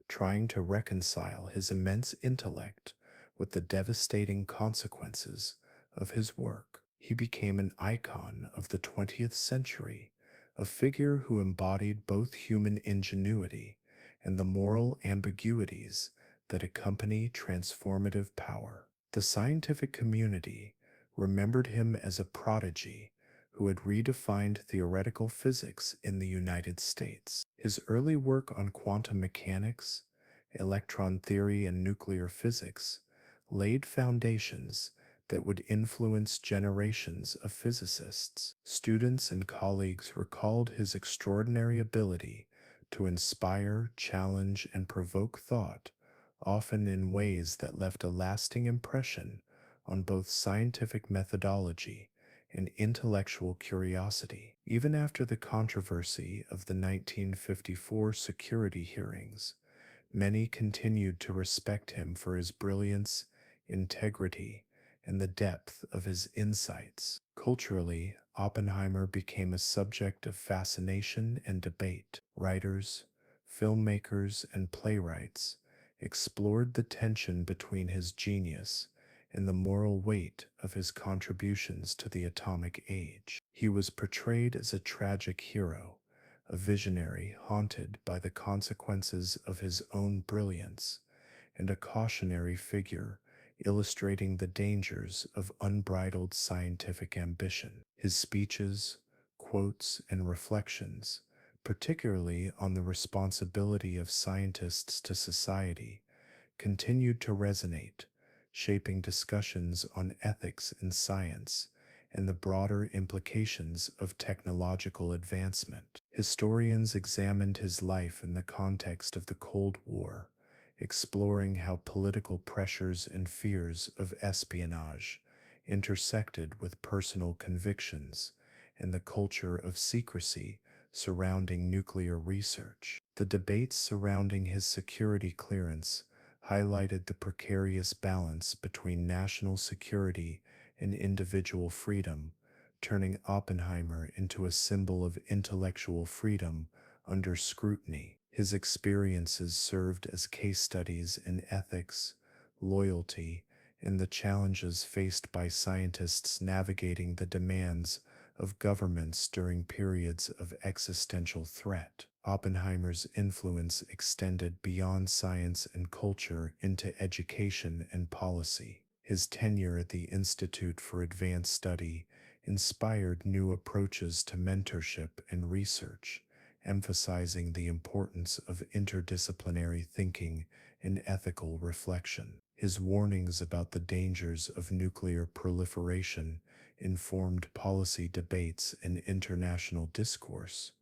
trying to reconcile his immense intellect with the devastating consequences of his work. He became an icon of the 20th century, a figure who embodied both human ingenuity and the moral ambiguities that accompany transformative power. The scientific community remembered him as a prodigy who had redefined theoretical physics in the United States. His early work on quantum mechanics, electron theory, and nuclear physics laid foundations that would influence generations of physicists. Students and colleagues recalled his extraordinary ability to inspire, challenge, and provoke thought, often in ways that left a lasting impression on both scientific methodology and intellectual curiosity. Even after the controversy of the 1954 security hearings, many continued to respect him for his brilliance, integrity, and the depth of his insights. Culturally, Oppenheimer became a subject of fascination and debate. Writers, filmmakers, and playwrights explored the tension between his genius and the moral weight of his contributions to the atomic age. He was portrayed as a tragic hero, a visionary haunted by the consequences of his own brilliance, and a cautionary figure illustrating the dangers of unbridled scientific ambition. His speeches, quotes, and reflections, particularly on the responsibility of scientists to society, continued to resonate, shaping discussions on ethics in science and the broader implications of technological advancement. Historians examined his life in the context of the Cold War, exploring how political pressures and fears of espionage intersected with personal convictions and the culture of secrecy surrounding nuclear research. The debates surrounding his security clearance highlighted the precarious balance between national security and individual freedom, turning Oppenheimer into a symbol of intellectual freedom under scrutiny. His experiences served as case studies in ethics, loyalty, and the challenges faced by scientists navigating the demands of governments during periods of existential threat. Oppenheimer's influence extended beyond science and culture into education and policy. His tenure at the Institute for Advanced Study inspired new approaches to mentorship and research, emphasizing the importance of interdisciplinary thinking and ethical reflection. His warnings about the dangers of nuclear proliferation informed policy debates and international discourse,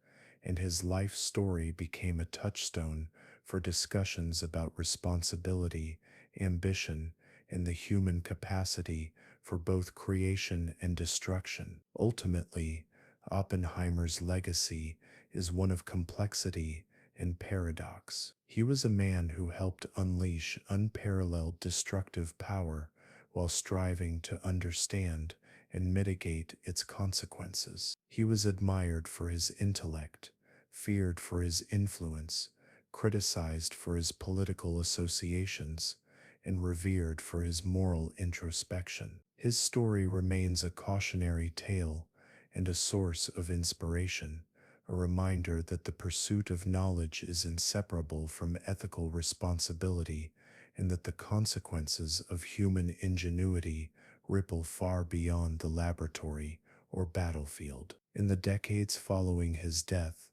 and his life story became a touchstone for discussions about responsibility, ambition, and the human capacity for both creation and destruction. Ultimately, Oppenheimer's legacy is one of complexity and paradox. He was a man who helped unleash unparalleled destructive power while striving to understand and mitigate its consequences. He was admired for his intellect, feared for his influence, criticized for his political associations, and revered for his moral introspection. His story remains a cautionary tale and a source of inspiration, a reminder that the pursuit of knowledge is inseparable from ethical responsibility and that the consequences of human ingenuity ripple far beyond the laboratory or battlefield. In the decades following his death,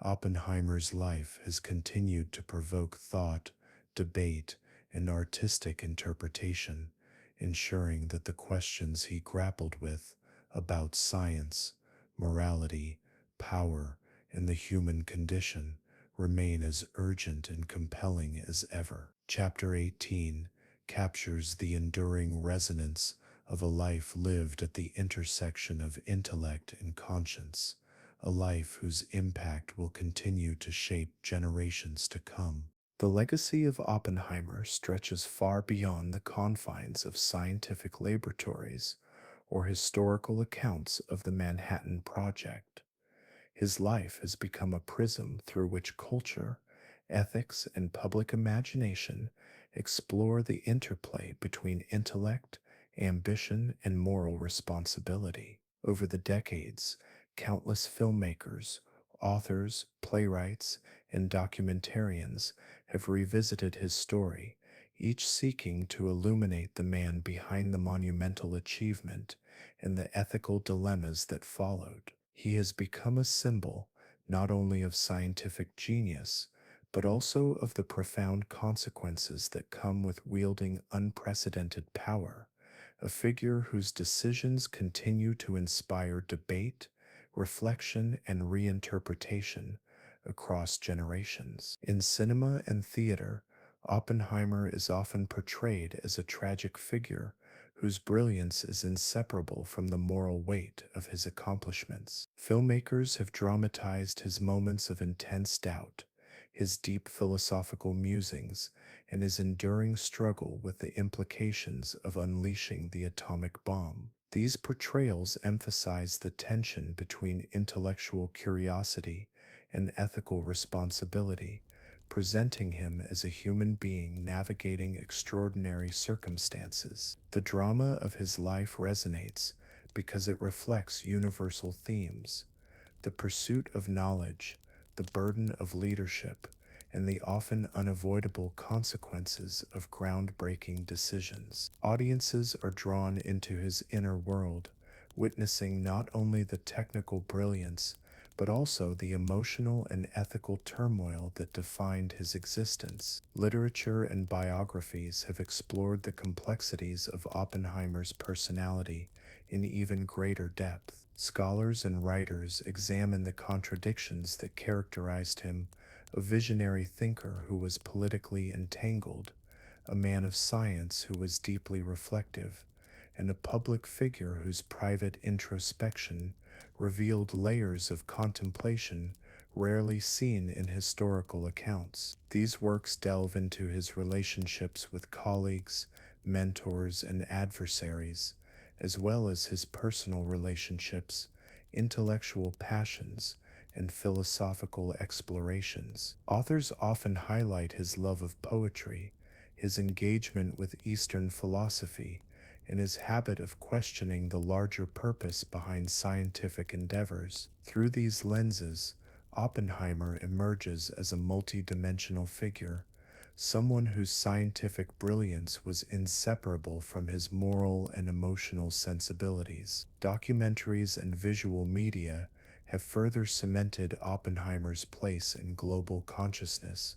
Oppenheimer's life has continued to provoke thought, debate, and artistic interpretation, ensuring that the questions he grappled with about science, morality, power, and the human condition remain as urgent and compelling as ever. Chapter 18 captures the enduring resonance of a life lived at the intersection of intellect and conscience, a life whose impact will continue to shape generations to come. The legacy of Oppenheimer stretches far beyond the confines of scientific laboratories or historical accounts of the Manhattan Project. His life has become a prism through which culture, ethics, and public imagination explore the interplay between intellect, ambition, and moral responsibility. Over the decades, countless filmmakers, authors, playwrights, and documentarians have revisited his story, each seeking to illuminate the man behind the monumental achievement and the ethical dilemmas that followed. He has become a symbol not only of scientific genius, but also of the profound consequences that come with wielding unprecedented power, a figure whose decisions continue to inspire debate, reflection, and reinterpretation across generations. In cinema and theater, Oppenheimer is often portrayed as a tragic figure whose brilliance is inseparable from the moral weight of his accomplishments. Filmmakers have dramatized his moments of intense doubt, his deep philosophical musings, and his enduring struggle with the implications of unleashing the atomic bomb. These portrayals emphasize the tension between intellectual curiosity and ethical responsibility, presenting him as a human being navigating extraordinary circumstances. The drama of his life resonates because it reflects universal themes: the pursuit of knowledge, the burden of leadership, and the often unavoidable consequences of groundbreaking decisions. Audiences are drawn into his inner world, witnessing not only the technical brilliance, but also the emotional and ethical turmoil that defined his existence. Literature and biographies have explored the complexities of Oppenheimer's personality in even greater depth. Scholars and writers examine the contradictions that characterized him: a visionary thinker who was politically entangled, a man of science who was deeply reflective, and a public figure whose private introspection revealed layers of contemplation rarely seen in historical accounts. These works delve into his relationships with colleagues, mentors, and adversaries, as well as his personal relationships, intellectual passions, and philosophical explorations. Authors often highlight his love of poetry, his engagement with Eastern philosophy, and his habit of questioning the larger purpose behind scientific endeavors. Through these lenses, Oppenheimer emerges as a multidimensional figure, someone whose scientific brilliance was inseparable from his moral and emotional sensibilities. Documentaries and visual media have further cemented Oppenheimer's place in global consciousness,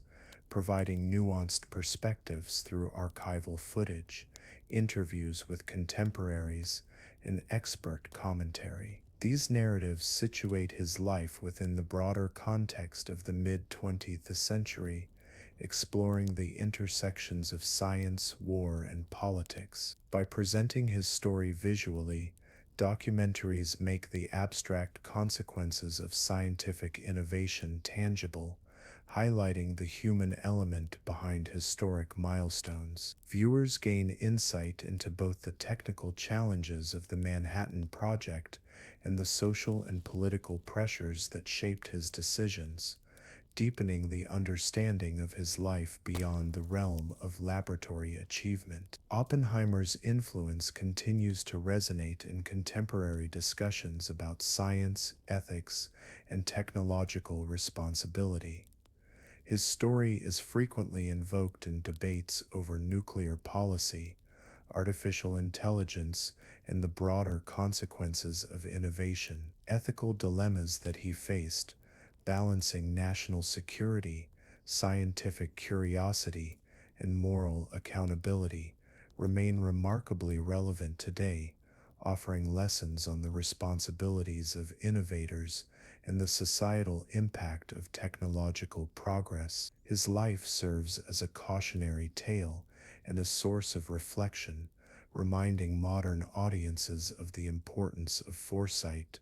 providing nuanced perspectives through archival footage, interviews with contemporaries, and expert commentary. These narratives situate his life within the broader context of the mid-20th century, exploring the intersections of science, war, and politics. By presenting his story visually, Documentaries make the abstract consequences of scientific innovation tangible, highlighting the human element behind historic milestones. Viewers gain insight into both the technical challenges of the Manhattan Project and the social and political pressures that shaped his decisions, deepening the understanding of his life beyond the realm of laboratory achievement. Oppenheimer's influence continues to resonate in contemporary discussions about science, ethics, and technological responsibility. His story is frequently invoked in debates over nuclear policy, artificial intelligence, and the broader consequences of innovation. Ethical dilemmas that he faced, balancing national security, scientific curiosity, and moral accountability, remain remarkably relevant today, offering lessons on the responsibilities of innovators and the societal impact of technological progress. His life serves as a cautionary tale and a source of reflection, reminding modern audiences of the importance of foresight,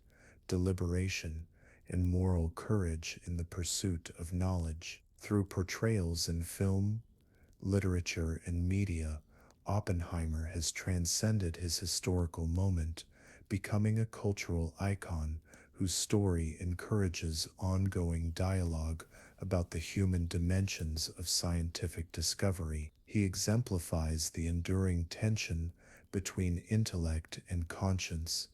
deliberation, and moral courage in the pursuit of knowledge. Through portrayals in film, literature, and media, Oppenheimer has transcended his historical moment, becoming a cultural icon whose story encourages ongoing dialogue about the human dimensions of scientific discovery. He exemplifies the enduring tension between intellect and conscience,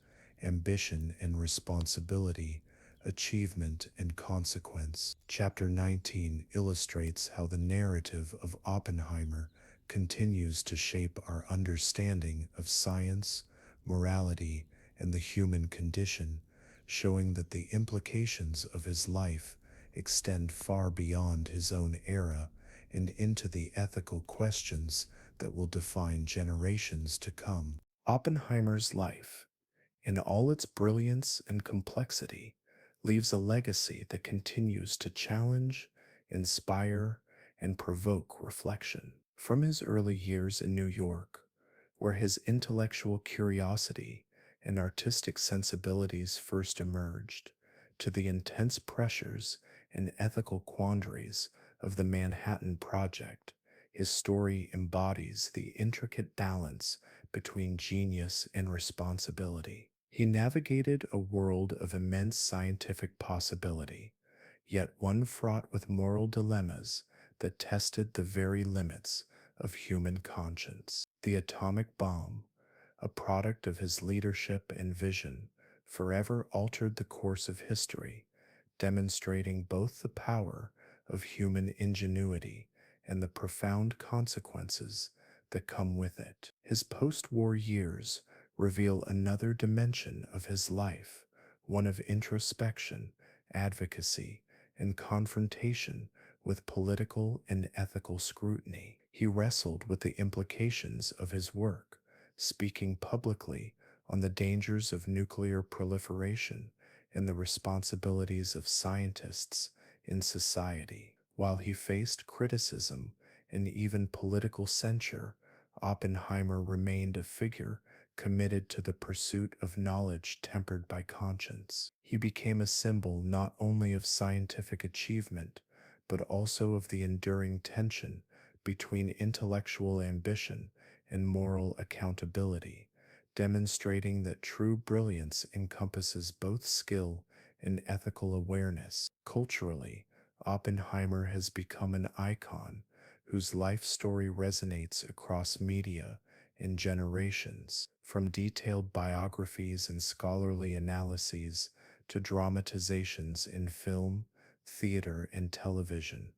ambition and responsibility, achievement and consequence. Chapter 19 illustrates how the narrative of Oppenheimer continues to shape our understanding of science, morality, and the human condition, showing that the implications of his life extend far beyond his own era and into the ethical questions that will define generations to come. Oppenheimer's life, in all its brilliance and complexity, leaves a legacy that continues to challenge, inspire, and provoke reflection. From his early years in New York, where his intellectual curiosity and artistic sensibilities first emerged, to the intense pressures and ethical quandaries of the Manhattan Project, his story embodies the intricate balance between genius and responsibility. He navigated a world of immense scientific possibility, yet one fraught with moral dilemmas that tested the very limits of human conscience. The atomic bomb, a product of his leadership and vision, forever altered the course of history, demonstrating both the power of human ingenuity and the profound consequences that come with it. His post-war years reveal another dimension of his life, one of introspection, advocacy, and confrontation with political and ethical scrutiny. He wrestled with the implications of his work, speaking publicly on the dangers of nuclear proliferation and the responsibilities of scientists in society. While he faced criticism and even political censure, Oppenheimer remained a figure committed to the pursuit of knowledge tempered by conscience. He became a symbol not only of scientific achievement, but also of the enduring tension between intellectual ambition and moral accountability, demonstrating that true brilliance encompasses both skill and ethical awareness. Culturally, Oppenheimer has become an icon whose life story resonates across media and generations, from detailed biographies and scholarly analyses to dramatizations in film, theater, and television.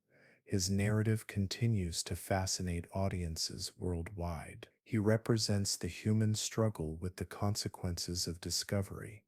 His narrative continues to fascinate audiences worldwide. He represents the human struggle with the consequences of discovery,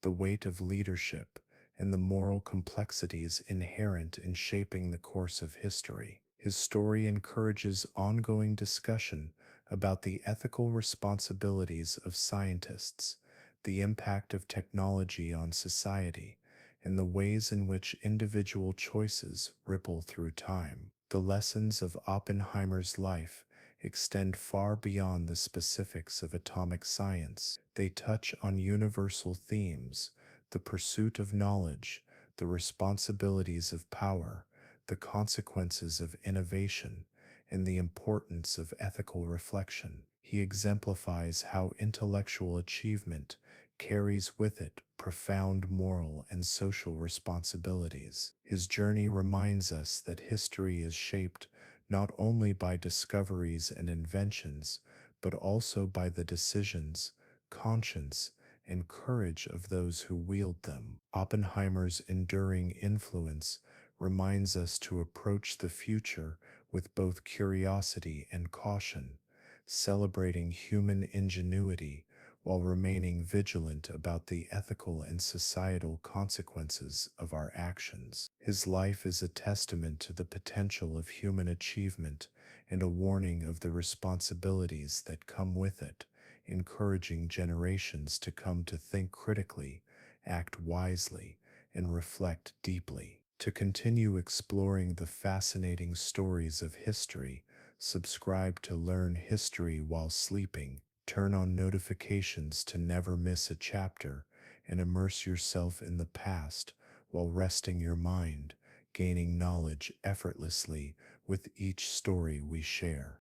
the weight of leadership, and the moral complexities inherent in shaping the course of history. His story encourages ongoing discussion about the ethical responsibilities of scientists, the impact of technology on society, and the ways in which individual choices ripple through time. The lessons of Oppenheimer's life extend far beyond the specifics of atomic science. They touch on universal themes: the pursuit of knowledge, the responsibilities of power, the consequences of innovation, and the importance of ethical reflection. He exemplifies how intellectual achievement carries with it profound moral and social responsibilities. His journey reminds us that history is shaped not only by discoveries and inventions, but also by the decisions, conscience, and courage of those who wield them. Oppenheimer's enduring influence reminds us to approach the future with both curiosity and caution, celebrating human ingenuity while remaining vigilant about the ethical and societal consequences of our actions. His life is a testament to the potential of human achievement and a warning of the responsibilities that come with it, encouraging generations to come to think critically, act wisely, and reflect deeply. To continue exploring the fascinating stories of history, subscribe to Learn History While Sleeping, turn on notifications to never miss a chapter, and immerse yourself in the past while resting your mind, gaining knowledge effortlessly with each story we share.